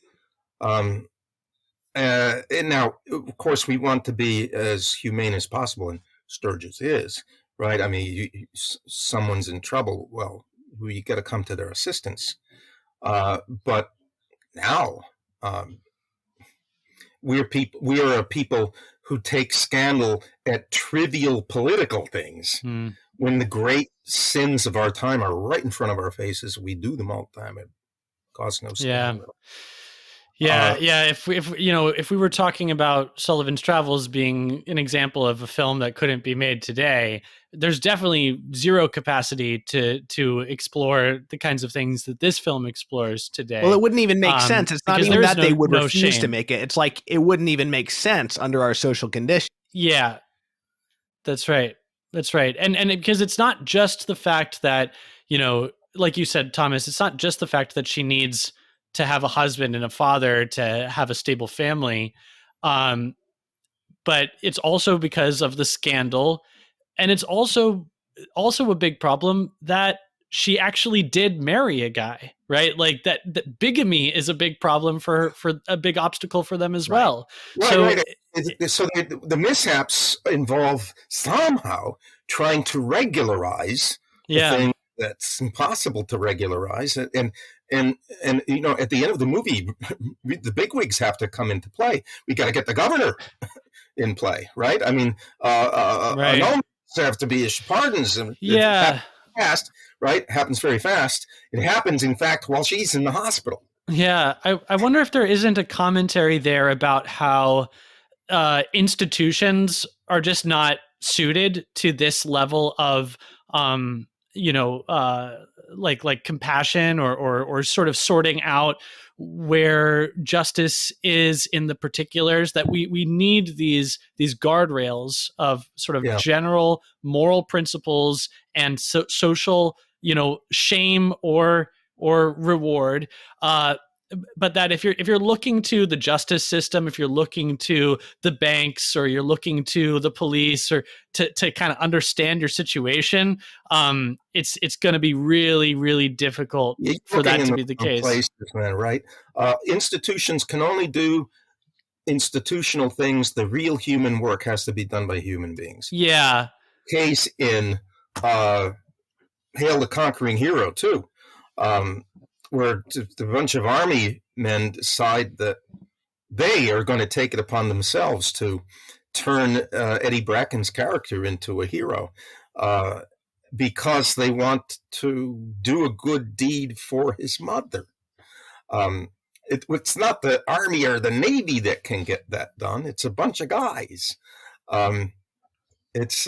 [SPEAKER 3] And now, of course, we want to be as humane as possible, and Sturges is, right? I mean, someone's in trouble. Well, we got to come to their assistance. But now, we are a people who take scandal at trivial political things. When the great sins of our time are right in front of our faces. We do them all the time. It causes no scandal.
[SPEAKER 6] Yeah. If we were talking about Sullivan's Travels being an example of a film that couldn't be made today, there's definitely zero capacity to explore the kinds of things that this film explores today.
[SPEAKER 2] Well, it wouldn't even make sense. It's not even that they would refuse
[SPEAKER 6] shame
[SPEAKER 2] to make it. It's like it wouldn't even make sense under our social conditions.
[SPEAKER 6] Yeah, that's right. And because it's not just the fact that, like you said, Thomas, it's not just the fact that she needs to have a husband and a father to have a stable family. But it's also because of the scandal. And it's also a big problem that she actually did marry a guy, right? Like that bigamy is a big problem for a big obstacle for them as well.
[SPEAKER 3] Right. So the mishaps involve somehow trying to regularize the thing that's impossible to regularize. And at the end of the movie, the bigwigs have to come into play. We got to get the governor in play, right? I mean, have to be pardons. And fast, right? It happens very fast. It happens, in fact, while she's in the hospital.
[SPEAKER 6] Yeah, I wonder if there isn't a commentary there about how institutions are just not suited to this level of like compassion or sort of sorting out where justice is in the particulars, that we need these guardrails of sort of general moral principles and social, shame or reward. But that if you're looking to the justice system, if you're looking to the banks, or you're looking to the police, or to kind of understand your situation, it's going to be really, really difficult for that to be the case.
[SPEAKER 3] Places, man, right? Institutions can only do institutional things. The real human work has to be done by human beings.
[SPEAKER 6] Yeah.
[SPEAKER 3] Case in Hail the Conquering Hero, too. Where a bunch of army men decide that they are going to take it upon themselves to turn Eddie Bracken's character into a hero because they want to do a good deed for his mother. It's not the Army or the Navy that can get that done. It's a bunch of guys. It's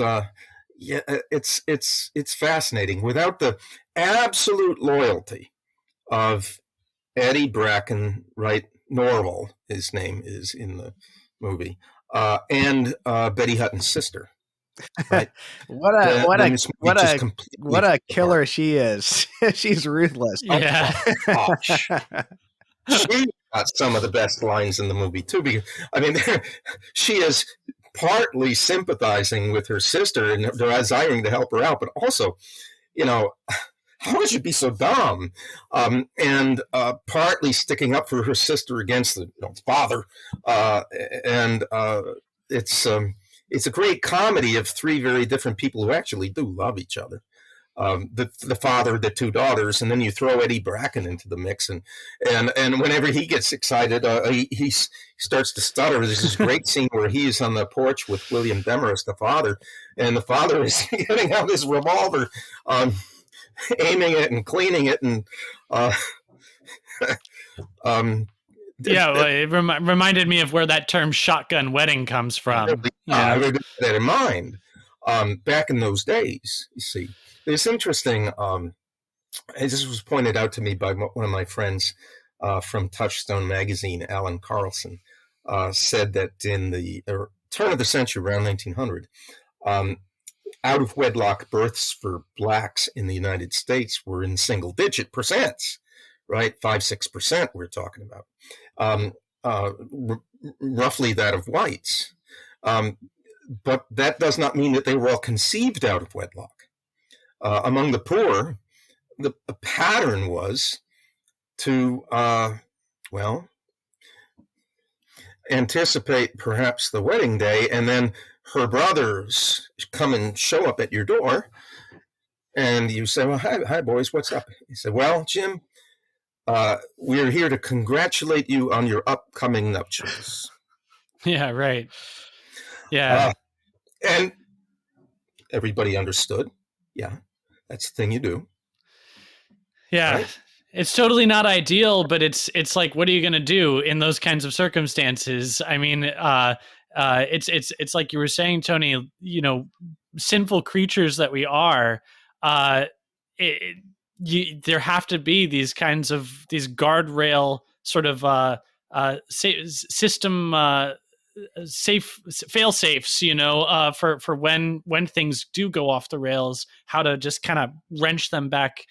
[SPEAKER 3] fascinating. Without the absolute loyalty of Eddie Bracken, right? Norval, his name is in the movie, and Betty Hutton's sister. Right?
[SPEAKER 2] what a killer she is. She's ruthless.
[SPEAKER 6] Yeah.
[SPEAKER 3] Gosh. She got some of the best lines in the movie too, because I mean, she is partly sympathizing with her sister and desiring to help her out, but also, how would you be so dumb? And partly sticking up for her sister against the father, and it's a great comedy of three very different people who actually do love each other. The father, the two daughters, and then you throw Eddie Bracken into the mix, and whenever he gets excited, he starts to stutter. There's this great scene where he's on the porch with William Demarest, the father, and the father is getting out his revolver, aiming it and cleaning it, and
[SPEAKER 6] it reminded me of where that term "shotgun wedding" comes from.
[SPEAKER 3] I would keep that in mind. Back in those days, you see. It's interesting. This was pointed out to me by one of my friends from Touchstone magazine, Alan Carlson, said that in the turn of the century, around 1900, out of wedlock births for blacks in the United States were in single-digit percents, right? 5-6% we're talking about, roughly that of whites. But that does not mean that they were all conceived out of wedlock. Among the poor, the pattern was to, anticipate perhaps the wedding day, and then her brothers come and show up at your door, and you say, well, hi boys, what's up? He said, well, Jim, we're here to congratulate you on your upcoming nuptials.
[SPEAKER 6] Yeah, right. Yeah.
[SPEAKER 3] And everybody understood. Yeah, that's the thing you do.
[SPEAKER 6] Yeah. Right? It's totally not ideal, but it's like, what are you going to do in those kinds of circumstances? I mean, it's like you were saying, Tony, sinful creatures that we are, there have to be these kinds of, these guardrail sort of system fail safes, for when things do go off the rails, how to just kind of wrench them back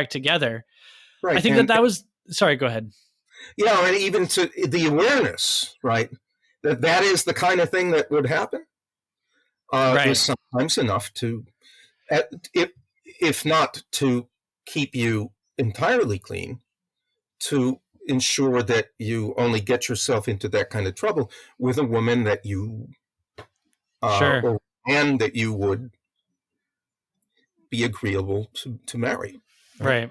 [SPEAKER 6] together. Right. I think that was, sorry, go ahead.
[SPEAKER 3] Yeah. And even to the awareness, right, that is the kind of thing that would happen, is sometimes enough to, if not to keep you entirely clean, to ensure that you only get yourself into that kind of trouble with a woman that you, or and that you would be agreeable to marry.
[SPEAKER 6] Right.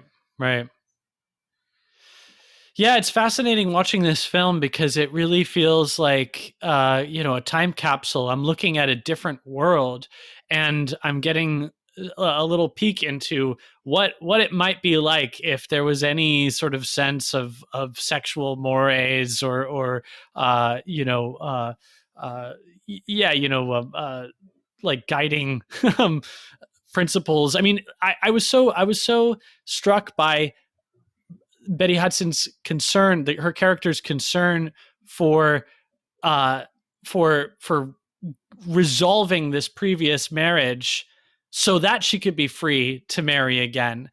[SPEAKER 6] Yeah, it's fascinating watching this film because it really feels like, a time capsule. I'm looking at a different world, and I'm getting a little peek into what it might be like if there was any sort of sense of sexual mores or like guiding principles. I mean, I was so struck by Betty Hudson's concern, her character's concern for resolving this previous marriage so that she could be free to marry again.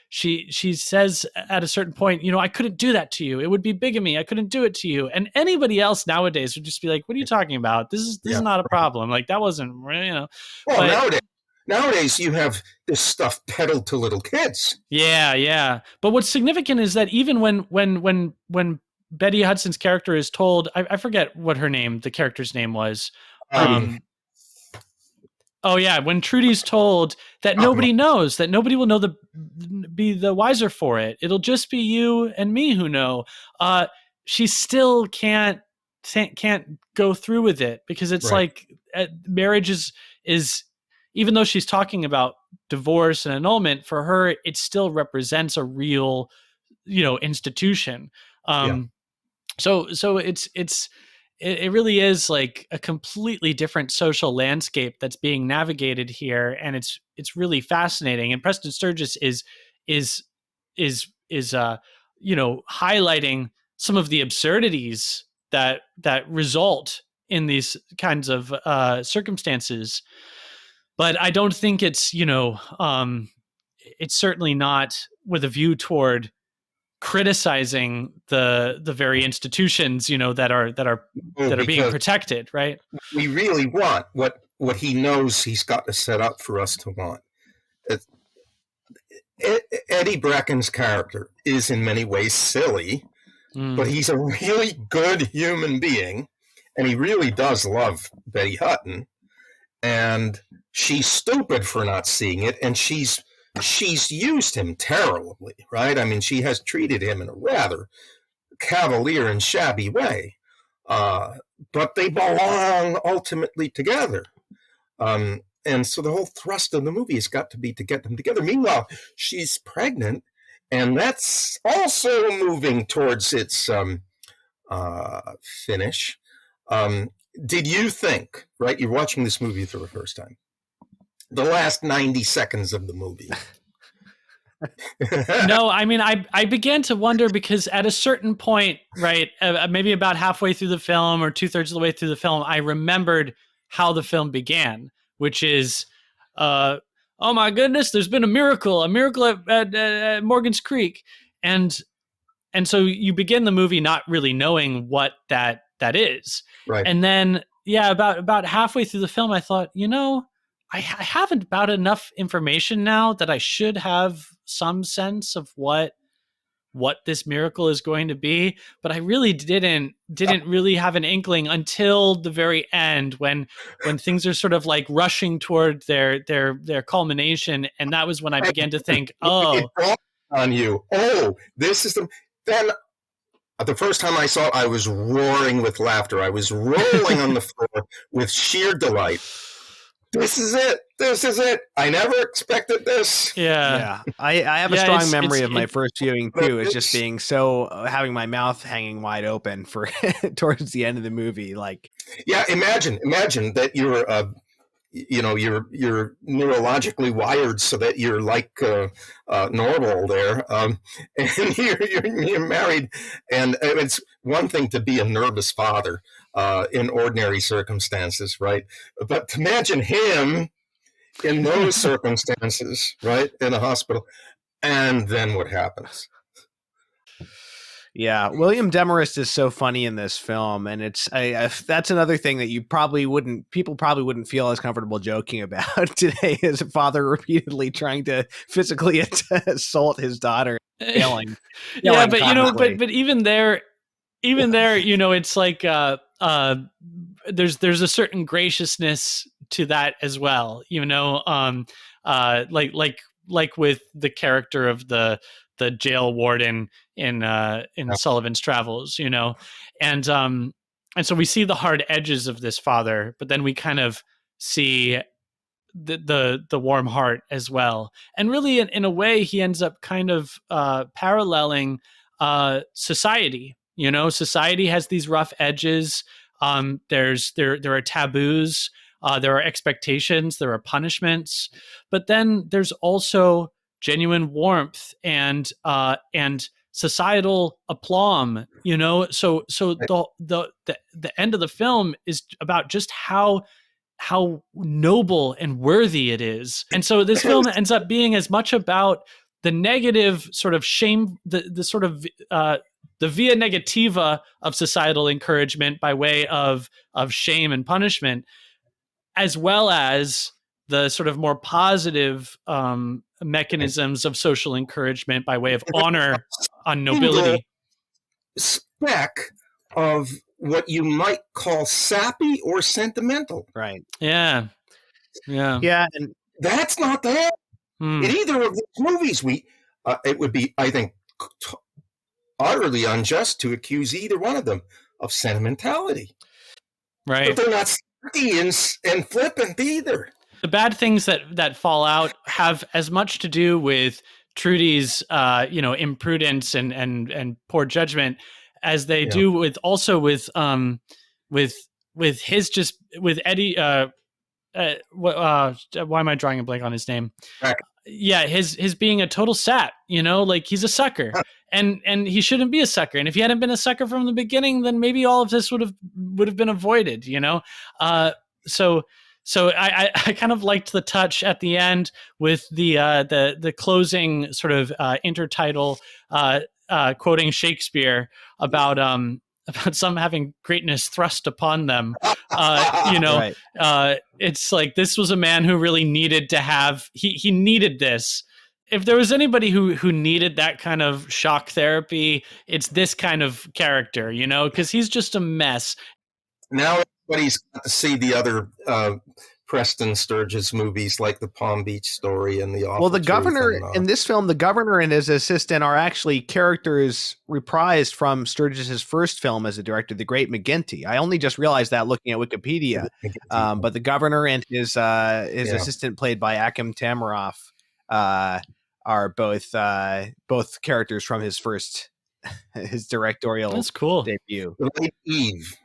[SPEAKER 6] She says at a certain point, I couldn't do that to you. It would be bigamy. I couldn't do it to you. And anybody else nowadays would just be like, what are you talking about? This is not a problem. Like, that wasn't,
[SPEAKER 3] Well, nowadays you have this stuff peddled to little kids.
[SPEAKER 6] Yeah. But what's significant is that even when Betty Hudson's character is told, I forget what the character's name was. When Trudy's told that nobody knows, that nobody will be the wiser for it. It'll just be you and me who know. She still can't go through with it because it's like marriage is even though she's talking about divorce and annulment, for her it still represents a real, institution. So it really is like a completely different social landscape that's being navigated here, and it's really fascinating. And Preston Sturges is highlighting some of the absurdities that result in these kinds of circumstances. But I don't think it's it's certainly not with a view toward criticizing the very institutions that are being protected, right?
[SPEAKER 3] We really want what he knows he's got to set up for us to want. Eddie Bracken's character is in many ways silly, but he's a really good human being, and he really does love Betty Hutton, and she's stupid for not seeing it, and she's used him terribly, right? I mean, she has treated him in a rather cavalier and shabby way, but they belong ultimately together. And so the whole thrust of the movie has got to be to get them together. Meanwhile, she's pregnant, and that's also moving towards its finish. Did you think, right, you're watching this movie for the first time, the last 90 seconds of the movie?
[SPEAKER 6] No, I mean, I began to wonder because at a certain point, right, maybe about halfway through the film or 2/3 of the way through the film, I remembered how the film began, which is, oh my goodness, there's been a miracle at Morgan's Creek. And so you begin the movie not really knowing what that is.
[SPEAKER 3] Right.
[SPEAKER 6] And then, about halfway through the film, I thought, I haven't about enough information now that I should have some sense of what this miracle is going to be, but I really didn't really have an inkling until the very end when things are sort of like rushing toward their culmination, and that was when I began to think,
[SPEAKER 3] it dawned on you, this is then the first time I saw it, I was roaring with laughter. I was rolling on the floor with sheer delight. This is it. I never expected this.
[SPEAKER 6] Yeah.
[SPEAKER 2] I have a strong memory of my first viewing too. It's just being having my mouth hanging wide open for towards the end of the movie. Like,
[SPEAKER 3] yeah, imagine that you're you're neurologically wired so that you're like normal there, and you're married, and it's one thing to be a nervous father in ordinary circumstances, right? But imagine him in those circumstances, right, in a hospital, and then what happens?
[SPEAKER 2] Yeah, William Demarest is so funny in this film, and it's that's another thing that people probably wouldn't feel as comfortable joking about today, as a father repeatedly trying to physically assault his daughter, yelling.
[SPEAKER 6] Yeah, but even there, it's like there's a certain graciousness to that as well, like with the character of the jail warden in Sullivan's Travels, and so we see the hard edges of this father, but then we kind of see the warm heart as well. And really, in a way, he ends up kind of paralleling society. Society has these rough edges. There are taboos. There are expectations. There are punishments. But then there's also genuine warmth and societal aplomb. So the end of the film is about just how noble and worthy it is. And so this film ends up being as much about the negative sort of shame, the sort of the via negativa of societal encouragement by way of shame and punishment, as well as the sort of more positive mechanisms of social encouragement by way of honor on nobility.
[SPEAKER 3] Speck of what you might call sappy or sentimental.
[SPEAKER 2] Right.
[SPEAKER 6] Yeah.
[SPEAKER 3] And that's not there in either of these movies. It would be, I think, utterly unjust to accuse either one of them of sentimentality.
[SPEAKER 6] Right.
[SPEAKER 3] But they're not snappy and flippant either.
[SPEAKER 6] The bad things that fall out have as much to do with Trudy's imprudence and poor judgment as they do with Eddie why am I drawing a blank on his name?
[SPEAKER 3] Right.
[SPEAKER 6] Yeah, his being a total sap, like he's a sucker. And he shouldn't be a sucker. And if he hadn't been a sucker from the beginning, then maybe all of this would have been avoided, So I kind of liked the touch at the end with the closing sort of intertitle quoting Shakespeare about some having greatness thrust upon them.
[SPEAKER 2] Right.
[SPEAKER 6] It's like this was a man who really needed to have he needed this. If there was anybody who needed that kind of shock therapy, it's this kind of character, because he's just a mess.
[SPEAKER 3] Now everybody's got to see the other Preston Sturges movies, like the Palm Beach Story and the Awful
[SPEAKER 2] Well, the
[SPEAKER 3] Truth
[SPEAKER 2] governor
[SPEAKER 3] and,
[SPEAKER 2] in this film, the governor and his assistant are actually characters reprised from Sturges' first film as a director, The Great McGinty. I only just realized that looking at Wikipedia. But the governor and his assistant, played by Akim Tamiroff, are both characters from his first his directorial
[SPEAKER 6] That's cool
[SPEAKER 2] debut.
[SPEAKER 3] The Late Eve,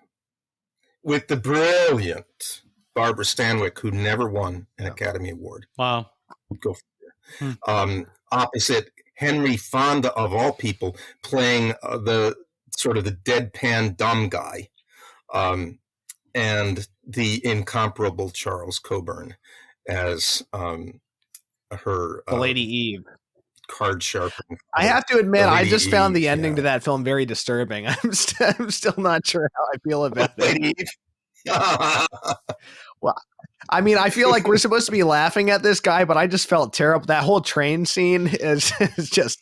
[SPEAKER 3] with the brilliant Barbara Stanwyck, who never won an Academy Award.
[SPEAKER 6] Wow.
[SPEAKER 3] Go figure. Opposite Henry Fonda, of all people, playing the sort of the deadpan dumb guy, and the incomparable Charles Coburn as her
[SPEAKER 2] The Lady Eve.
[SPEAKER 3] Card sharpening.
[SPEAKER 2] I have to admit, I just found the
[SPEAKER 3] Eve,
[SPEAKER 2] ending to that film very disturbing. I'm still not sure how I feel about it.
[SPEAKER 3] Lady Eve.
[SPEAKER 2] Well, I mean, I feel like we're supposed to be laughing at this guy, but I just felt terrible. That whole train scene is just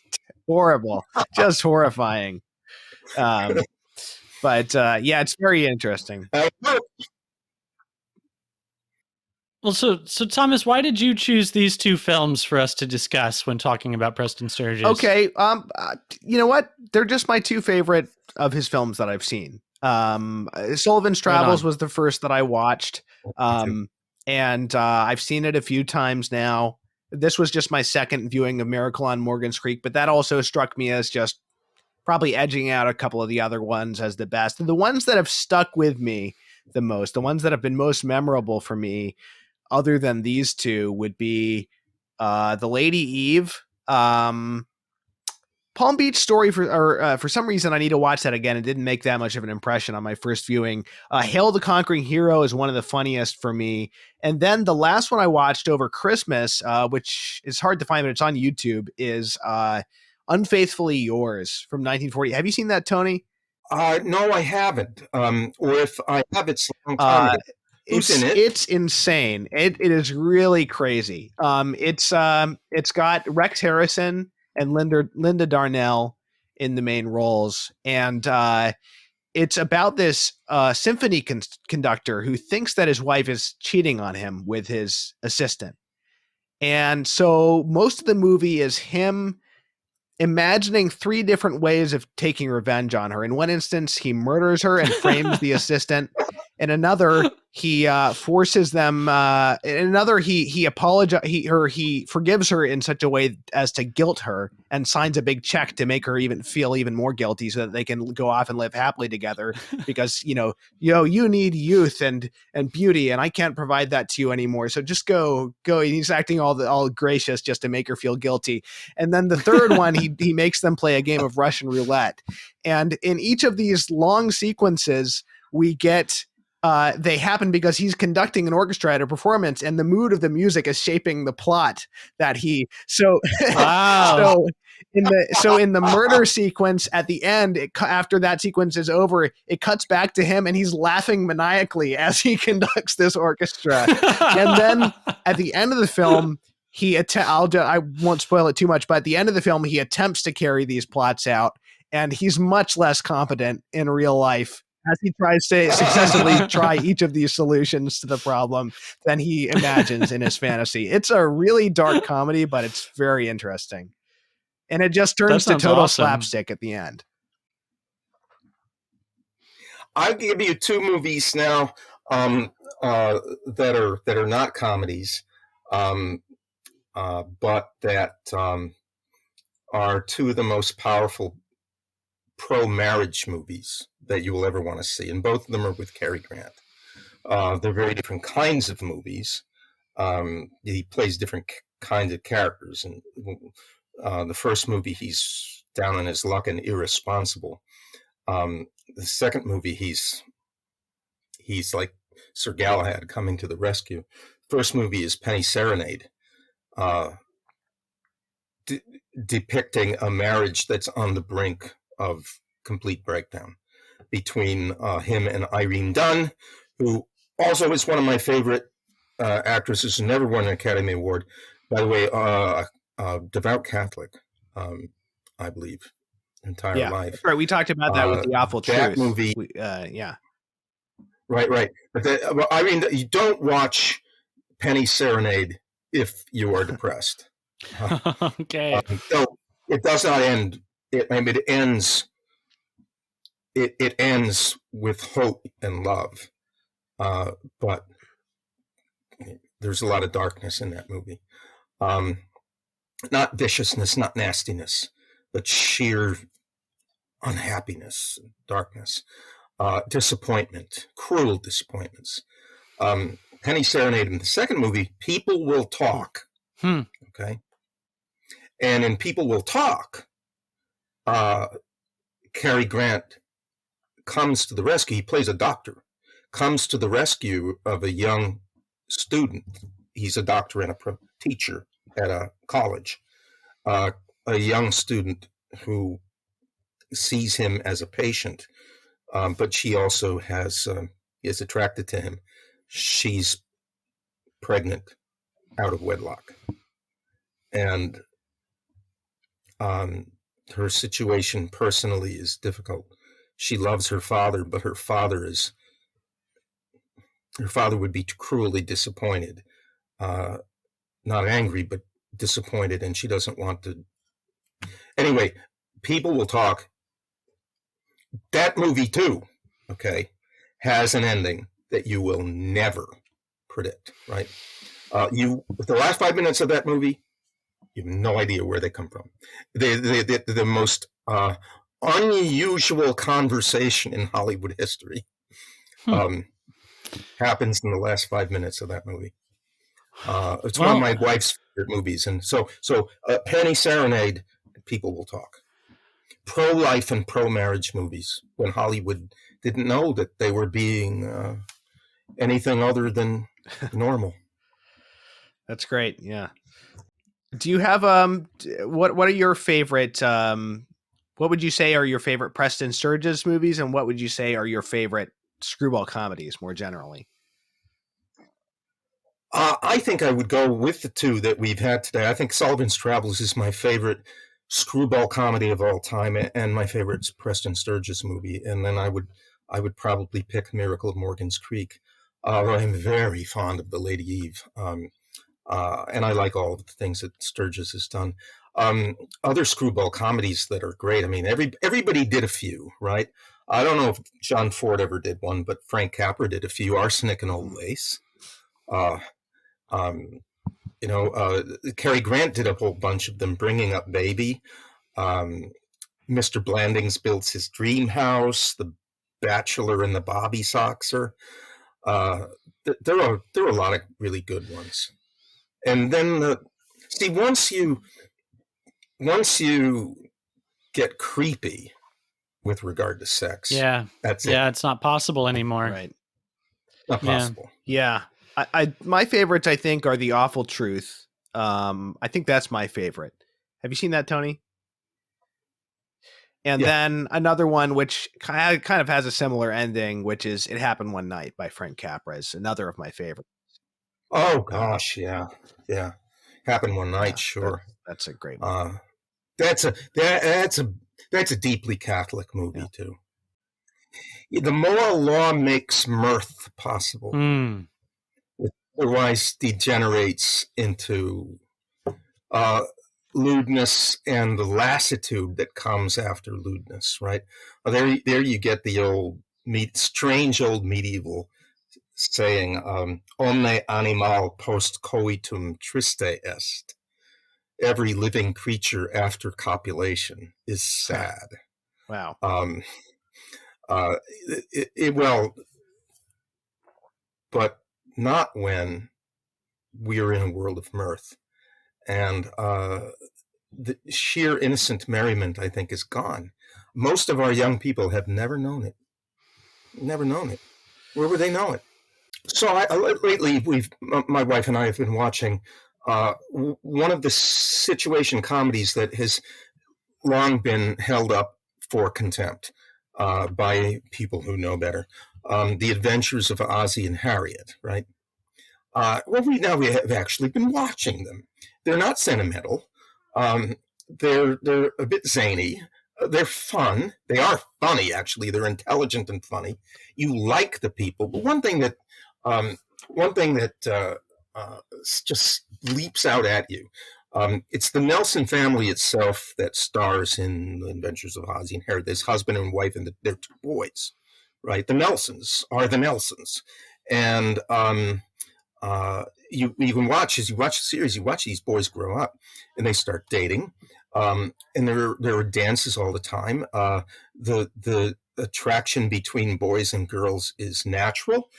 [SPEAKER 2] horrible, just horrifying. But yeah, it's very interesting.
[SPEAKER 6] Well, so Thomas, why did you choose these two films for us to discuss when talking about Preston Sturges?
[SPEAKER 2] Okay, you know what? They're just my two favorite of his films that I've seen. Sullivan's Travels was the first that I watched, and I've seen it a few times now. This was just my second viewing of Miracle on Morgan's Creek, but that also struck me as just probably edging out a couple of the other ones as the best. And the ones that have stuck with me the most, the ones that have been most memorable for me, other than these two, would be The Lady Eve, Palm Beach Story, for some reason I need to watch that again. It didn't make that much of an impression on my first viewing. Hail the Conquering Hero is one of the funniest for me. And then the last one I watched over Christmas, which is hard to find, but it's on YouTube, is Unfaithfully Yours from 1940. Have you seen that, Tony?
[SPEAKER 3] No, I haven't. Or if I have, it's a long time ago. Who's in it?
[SPEAKER 2] It's insane. It is really crazy. It's got Rex Harrison and Linda Darnell in the main roles, and it's about this symphony conductor who thinks that his wife is cheating on him with his assistant, and so most of the movie is him imagining three different ways of taking revenge on her. In one instance, he murders her and frames the assistant. In another, he forces them. In another, he forgives her in such a way as to guilt her and signs a big check to make her feel even more guilty, so that they can go off and live happily together. Because you need youth and beauty, and I can't provide that to you anymore. So just go. And he's acting all gracious just to make her feel guilty. And then the third one, he makes them play a game of Russian roulette. And in each of these long sequences, we get. They happen because he's conducting an orchestra at a performance, and the mood of the music is shaping the plot that he. So,
[SPEAKER 6] Wow.
[SPEAKER 2] so in the murder sequence at the end, after that sequence is over, it cuts back to him, and he's laughing maniacally as he conducts this orchestra. And then at the end of the film, I won't spoil it too much, but at the end of the film, he attempts to carry these plots out, and he's much less competent in real life as he tries to successfully try each of these solutions to the problem than he imagines in his fantasy. It's a really dark comedy, but it's very interesting. And it just turns to total slapstick at the end.
[SPEAKER 3] I'll give you two movies now that are not comedies, but that are two of the most powerful pro-marriage movies that you will ever want to see, and both of them are with Cary Grant. They're very different kinds of movies. He plays different kinds of characters. And the first movie, he's down on his luck and irresponsible. The second movie, he's like Sir Galahad coming to the rescue. First movie is Penny Serenade, depicting a marriage that's on the brink of complete breakdown between him and Irene Dunne, who also is one of my favorite actresses who never won an Academy Award. By the way, devout Catholic, I believe, entire life.
[SPEAKER 2] Right. We talked about that with The Awful Truth.
[SPEAKER 3] That movie. Right. But Irene, you don't watch Penny Serenade if you are depressed.
[SPEAKER 6] Okay.
[SPEAKER 3] So it does not end. It ends. It ends with hope and love, but there's a lot of darkness in that movie. Not viciousness, not nastiness, but sheer unhappiness, darkness, disappointment, cruel disappointments. Penny Serenade in the second movie, People Will Talk. Okay. And in People Will Talk, Cary Grant comes to the rescue. He plays a doctor, comes to the rescue of a young student. He's a doctor and a teacher at a college. A young student who sees him as a patient, but she also is attracted to him. She's pregnant out of wedlock. And her situation personally is difficult. She loves her father, but her father would be cruelly disappointed, not angry, but disappointed, and she doesn't want to. Anyway, People Will Talk. That movie too, okay, has an ending that you will never predict, right? The last 5 minutes of that movie, you have no idea where they come from. The most unusual conversation in Hollywood history happens in the last 5 minutes of that movie. It's one of my wife's favorite movies. And so Penny Serenade, People Will Talk. Pro-life and pro-marriage movies when Hollywood didn't know that they were being anything other than normal.
[SPEAKER 2] That's great. Yeah. Do you have what are your favorite what would you say are your favorite Preston Sturges movies, and what would you say are your favorite screwball comedies more generally?
[SPEAKER 3] I think I would go with the two that we've had today. I think Sullivan's Travels is my favorite screwball comedy of all time, and my favorite is Preston Sturges movie. And then I would probably pick Miracle of Morgan's Creek. I'm very fond of The Lady Eve. And I like all of the things that Sturges has done. Other screwball comedies that are great. I mean, everybody did a few, right? I don't know if John Ford ever did one, but Frank Capra did a few. Arsenic and Old Lace. Cary Grant did a whole bunch of them. Bringing Up Baby. Mr. Blandings Builds His Dream House. The Bachelor and the Bobby Soxer. There are a lot of really good ones. And then once you get creepy with regard to sex, that's it.
[SPEAKER 6] Yeah, it's not possible anymore.
[SPEAKER 2] Right.
[SPEAKER 3] Not possible.
[SPEAKER 2] Yeah. I my favorites, I think, are The Awful Truth. I think that's my favorite. Have you seen that, Tony? And then another one, which kind of has a similar ending, which is It Happened One Night by Frank Capra, is another of my favorites.
[SPEAKER 3] Oh gosh, yeah. Happened One Night, sure.
[SPEAKER 2] That's a great one.
[SPEAKER 3] That's a deeply Catholic movie too. The moral law makes mirth possible. It otherwise degenerates into lewdness and the lassitude that comes after lewdness, right? There you get the strange old medieval saying, omne animal post coitum triste est. Every living creature after copulation is sad.
[SPEAKER 2] Wow.
[SPEAKER 3] but not when we're in a world of mirth. And the sheer innocent merriment, I think, is gone. Most of our young people have never known it. Never known it. Where would they know it? So lately, my wife and I have been watching one of the situation comedies that has long been held up for contempt by people who know better. The Adventures of Ozzie and Harriet, right? Well, we have actually been watching them. They're not sentimental. They're a bit zany. They're fun. They are funny, actually. They're intelligent and funny. You like the people. But one thing that just leaps out at you, it's the Nelson family itself that stars in The Adventures of Ozzie and Harriet. This husband and wife and their two boys, right? The Nelsons are the Nelsons. And you can watch, as you watch the series, you watch these boys grow up and they start dating. And there are dances all the time. The attraction between boys and girls is natural,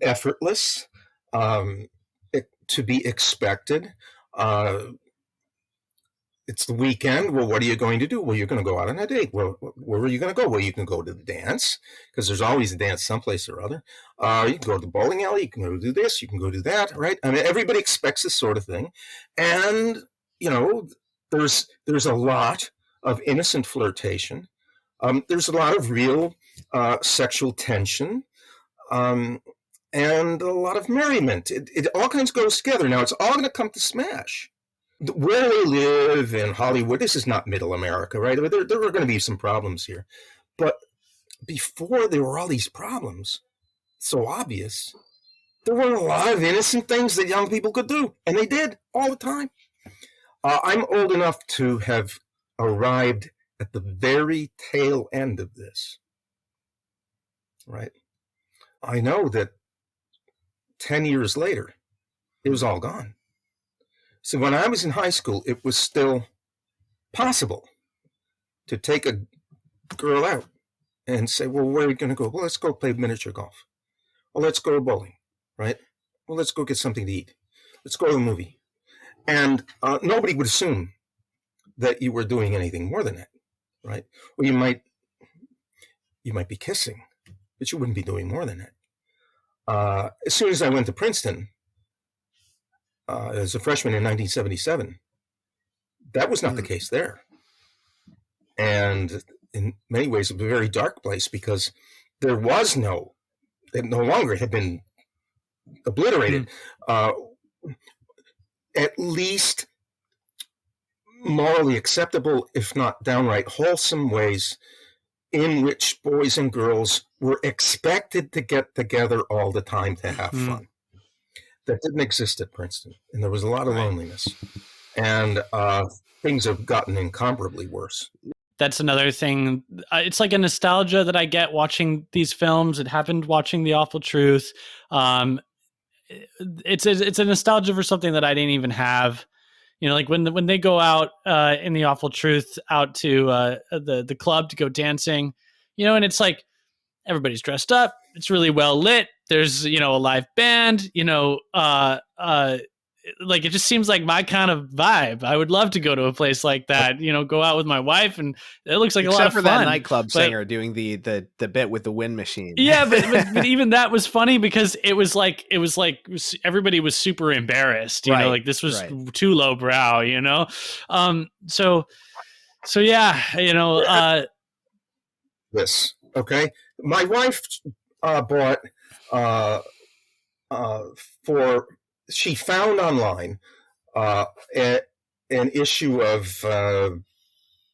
[SPEAKER 3] effortless, to be expected. It's the weekend. Well, what are you going to do? Well, you're going to go out on a date. Well, where are you going to go? Well, you can go to the dance, because there's always a dance someplace or other. You can go to the bowling alley. You can go do this. You can go do that, right? I mean, everybody expects this sort of thing. And, there's a lot of innocent flirtation. There's a lot of real sexual tension. And a lot of merriment. It all kinds goes together. Now, it's all going to come to smash. Where we live in Hollywood, this is not middle America, right? There are going to be some problems here. But before there were all these problems, so obvious, there were a lot of innocent things that young people could do. And they did all the time. I'm old enough to have arrived at the very tail end of this, right? I know that 10 years later, it was all gone. So when I was in high school, it was still possible to take a girl out and say, well, where are we going to go? Well, let's go play miniature golf. Well, let's go bowling, right? Well, let's go get something to eat. Let's go to a movie. And nobody would assume that you were doing anything more than that, right? Well, you might be kissing, but you wouldn't be doing more than that. As soon as I went to Princeton, as a freshman in 1977, that was not the case there. And in many ways, it was a very dark place, because there was it no longer had been obliterated, at least morally acceptable, if not downright wholesome ways in which boys and girls were expected to get together all the time to have fun. That didn't exist at Princeton, and there was a lot of loneliness, and things have gotten incomparably worse.
[SPEAKER 6] That's another thing. It's like a nostalgia that I get watching these films. It happened watching The Awful Truth. It's a nostalgia for something that I didn't even have. Like when they go out in The Awful Truth out to the club to go dancing, and it's like everybody's dressed up. It's really well lit. There's, a live band, like it just seems like my kind of vibe. I would love to go to a place like that, go out with my wife, and it looks like a lot of fun.
[SPEAKER 2] Except for that nightclub singer doing the bit with the wind machine.
[SPEAKER 6] Yeah, but even that was funny, because it was like everybody was super embarrassed, like this was too lowbrow, so yeah,
[SPEAKER 3] This, okay. My wife bought she found online an issue of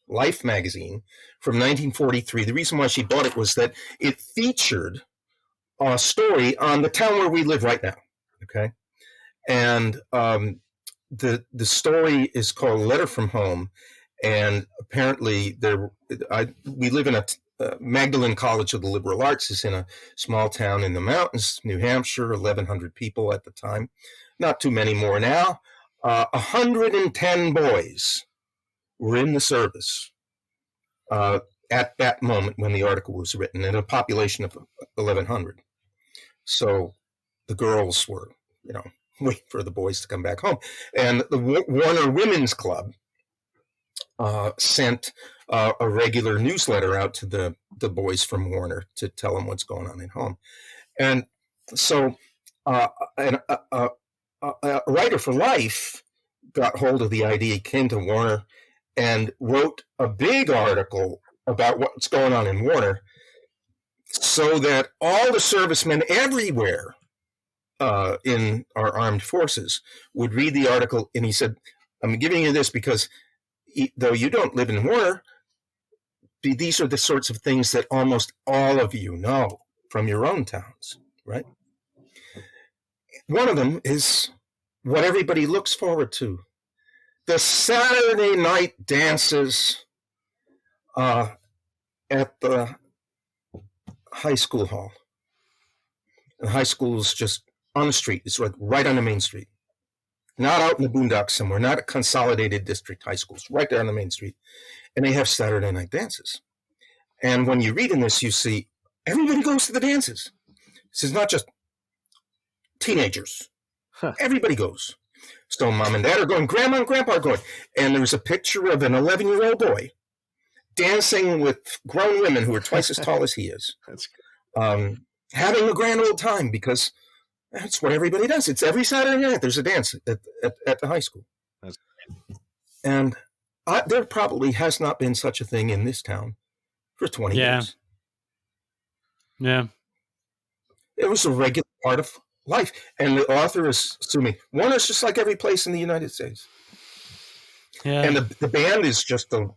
[SPEAKER 3] Life magazine from 1943. The reason why she bought it was that it featured a story on the town where we live right now. Okay, and the story is called "Letter from Home," and apparently we live in a Magdalen College of the Liberal Arts is in a small town in the mountains, New Hampshire, 1,100 people at the time. Not too many more now. 110 boys were in the service at that moment when the article was written, in a population of 1,100. So the girls were, waiting for the boys to come back home. And the Warner Women's Club sent a regular newsletter out to the boys from Warner to tell them what's going on at home. And so a writer for life got hold of the idea, came to Warner and wrote a big article about what's going on in Warner, so that all the servicemen everywhere in our armed forces would read the article. And he said, I'm giving you this because though you don't live in Warner, these are the sorts of things that almost all of you know from your own towns, right? One of them is what everybody looks forward to: the Saturday night dances at the high school hall. And high school is just on the street. It's right on the main street. Not out in the boondocks somewhere, not a consolidated district high schools, right there on the main street. And they have Saturday night dances. And when you read in this, you see everybody goes to the dances. This is not just teenagers. Huh. Everybody goes. So mom and dad are going, grandma and grandpa are going. And there's a picture of an 11-year-old boy dancing with grown women who are twice as tall as he is. That's having a grand old time, because that's what everybody does. It's every Saturday night there's a dance at the high school. And there probably has not been such a thing in this town for 20 years.
[SPEAKER 6] Yeah.
[SPEAKER 3] It was a regular part of life. And the author is assuming Warner's just like every place in the United States.
[SPEAKER 6] Yeah.
[SPEAKER 3] And the band is just the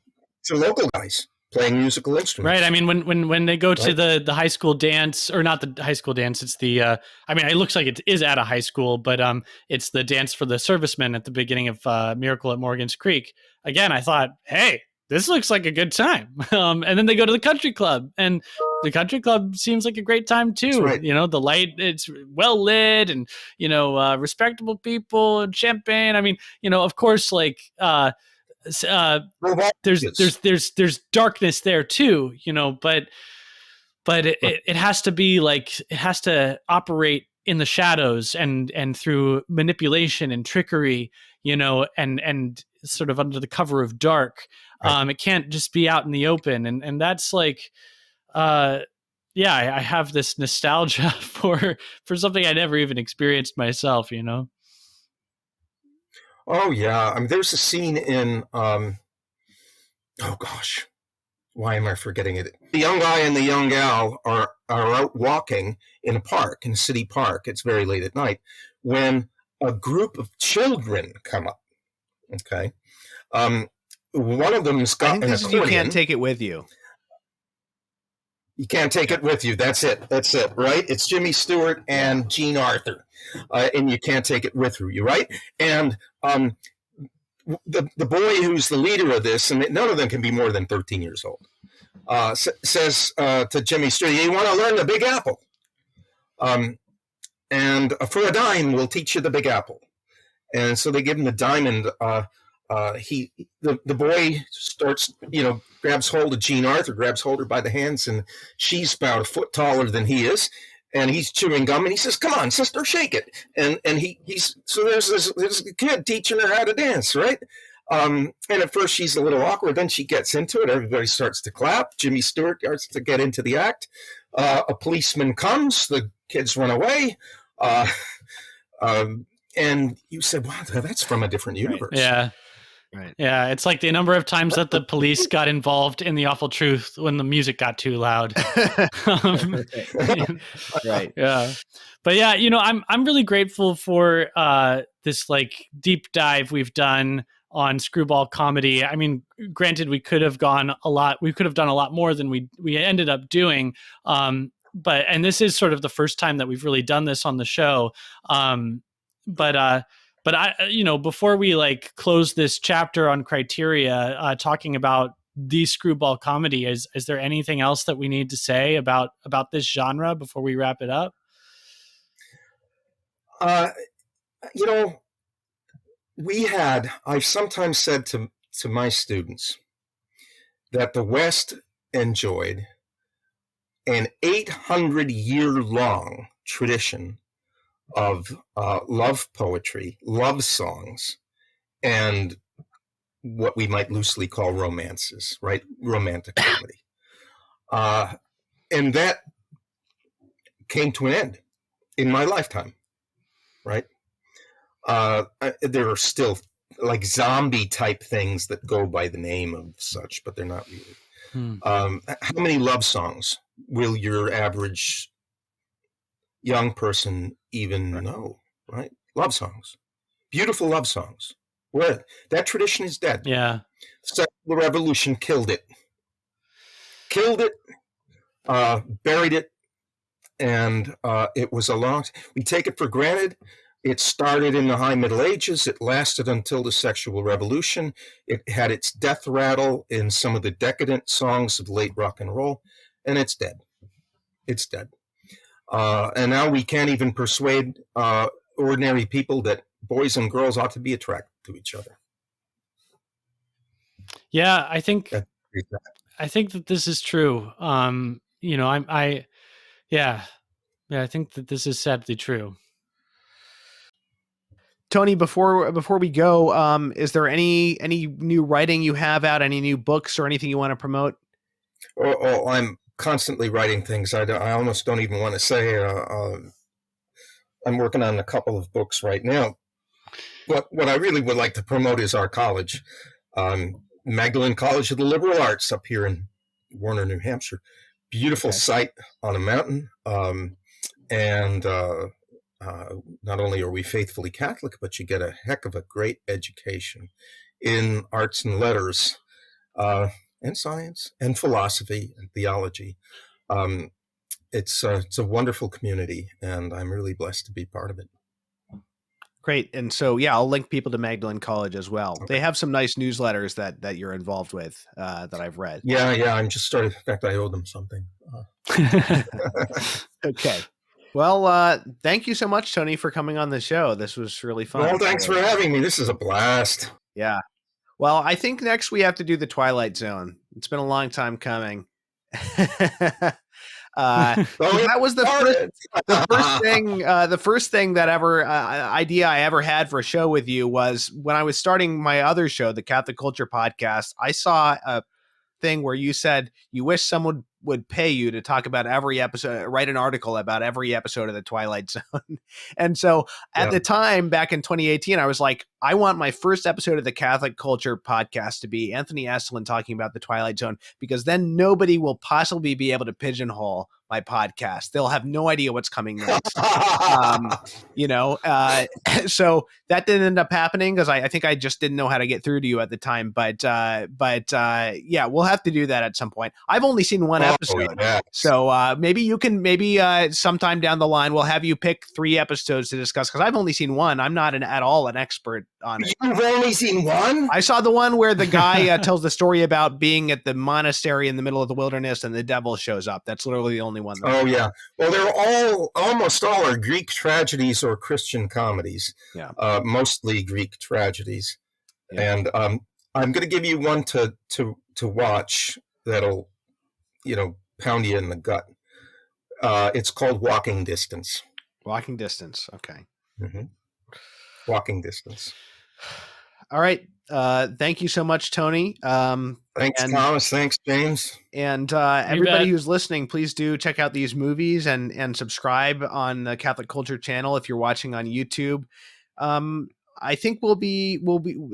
[SPEAKER 3] local guys playing musical instruments.
[SPEAKER 6] Right. I mean, when they go to the high school dance, or not the high school dance, it's the, it looks like it is at a high school, but it's the dance for the servicemen at the beginning of Miracle at Morgan's Creek. Again, I thought, hey, this looks like a good time. And then they go to the country club, and the country club seems like a great time too.
[SPEAKER 3] Right.
[SPEAKER 6] The light, it's well lit, and, respectable people and champagne. I mean, of course, like, there's darkness there too, but it has to be like, it has to operate in the shadows and through manipulation and trickery, and sort of under the cover of dark. Right. It can't just be out in the open. And that's like, I have this nostalgia for something I never even experienced myself,
[SPEAKER 3] Oh yeah, I mean, there's a scene in oh gosh, why am I forgetting it? The young guy and the young gal are out walking in a park, in a city park. It's very late at night when a group of children come up. Okay, one of them's got an accordion.
[SPEAKER 2] You can't take it with you.
[SPEAKER 3] You can't take it with you. That's it, right? It's Jimmy Stewart and Jean Arthur. And you can't take it with you, right? And the boy who's the leader of this, and none of them can be more than 13 years old, says to Jimmy Stewart, you want to learn the Big Apple? And for a dime, we'll teach you the Big Apple. And so they give him the dime, and the boy starts, grabs hold of Jean Arthur, grabs hold of her by the hands, and she's about a foot taller than he is. And he's chewing gum, and he says, "Come on, sister, shake it." And he's so there's this kid teaching her how to dance, right? And at first she's a little awkward, then she gets into it. Everybody starts to clap. Jimmy Stewart starts to get into the act. A policeman comes. The kids run away. And you said, "Wow, that's from a different universe."
[SPEAKER 6] Yeah. Right. Yeah, it's like the number of times that the police got involved in The Awful Truth when the music got too loud.
[SPEAKER 2] Right.
[SPEAKER 6] Yeah. But yeah, I'm really grateful for this like deep dive we've done on screwball comedy. I mean, granted, we could have done a lot more than we ended up doing. But this is sort of the first time that we've really done this on the show. But I, before we like close this chapter on criteria, talking about the screwball comedy, is there anything else that we need to say about this genre before we wrap it up?
[SPEAKER 3] I've sometimes said to my students that the West enjoyed an 800-year-long tradition of love poetry, love songs, and what we might loosely call romances, right? Romantic comedy. And that came to an end in my lifetime, right? There are still like zombie type things that go by the name of such, but they're not really. How many love songs will your average young person even know, right? Love songs, beautiful love songs. Where that tradition is dead.
[SPEAKER 6] Yeah.
[SPEAKER 3] So the revolution killed it, buried it, and it was we take it for granted. It started in the High Middle Ages. It lasted until the sexual revolution. It had its death rattle in some of the decadent songs of late rock and roll, and it's dead. It's dead. And now we can't even persuade ordinary people that boys and girls ought to be attracted to each other.
[SPEAKER 6] Yeah, I think that this is true. I think that this is sadly true.
[SPEAKER 2] Tony, before we go, is there any new writing you have out? Any new books or anything you want to promote?
[SPEAKER 3] Oh, I'm constantly writing things. I almost don't even want to say. I'm working on a couple of books right now. What I really would like to promote is our college, Magdalen College of the Liberal Arts up here in Warner, New Hampshire. Beautiful site on a mountain. And not only are we faithfully Catholic, but you get a heck of a great education in arts and letters, and science and philosophy and theology. It's a wonderful community, and I'm really blessed to be part of it.
[SPEAKER 2] Great. And so, yeah, I'll link people to Magdalen College as well. Okay. They have some nice newsletters that you're involved with that I've read.
[SPEAKER 3] Yeah. I'm just started. In fact, I owe them something.
[SPEAKER 2] Okay. Well, thank you so much, Tony, for coming on the show. This was really fun.
[SPEAKER 3] Well, thanks for having me. This is a blast.
[SPEAKER 2] Yeah. Well, I think next we have to do the Twilight Zone. It's been a long time coming. That was the first thing that idea I ever had for a show with you was when I was starting my other show, the Catholic Culture Podcast. I saw a thing where you said you wish someone would pay you to talk about every episode, write an article about every episode of the Twilight Zone. And so at the time, back in 2018, I was like, I want my first episode of the Catholic Culture Podcast to be Anthony Esolen talking about the Twilight Zone, because then nobody will possibly be able to pigeonhole my podcast. They'll have no idea what's coming next. So that didn't end up happening because I think I just didn't know how to get through to you at the time. But yeah, we'll have to do that at some point. I've only seen one episode. Yeah. So maybe sometime down the line, we'll have you pick 3 episodes to discuss, because I've only seen one. I'm not at all an expert on it.
[SPEAKER 3] You've only seen one?
[SPEAKER 2] I saw the one where the guy tells the story about being at the monastery in the middle of the wilderness and the devil shows up. That's literally the only one.
[SPEAKER 3] Oh, yeah. Well, almost all are Greek tragedies or Christian comedies. Yeah. Mostly Greek tragedies. Yeah. And I'm going to give you one to watch that'll, pound you in the gut. It's called Walking Distance.
[SPEAKER 2] Walking Distance. Okay.
[SPEAKER 3] Mm-hmm. Walking Distance.
[SPEAKER 2] All right. Thank you so much, Tony.
[SPEAKER 3] Thanks, Thomas. Thanks, James.
[SPEAKER 2] And everybody who's listening, please do check out these movies and subscribe on the Catholic Culture channel if you're watching on YouTube. I think we'll be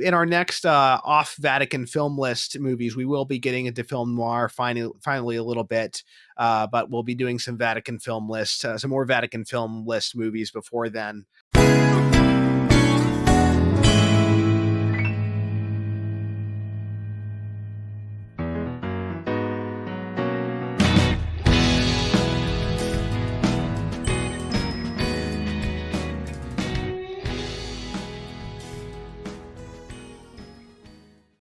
[SPEAKER 2] in our next off Vatican film list movies. We will be getting into film noir finally a little bit, but we'll be doing some Vatican film list, some more Vatican film list movies before then.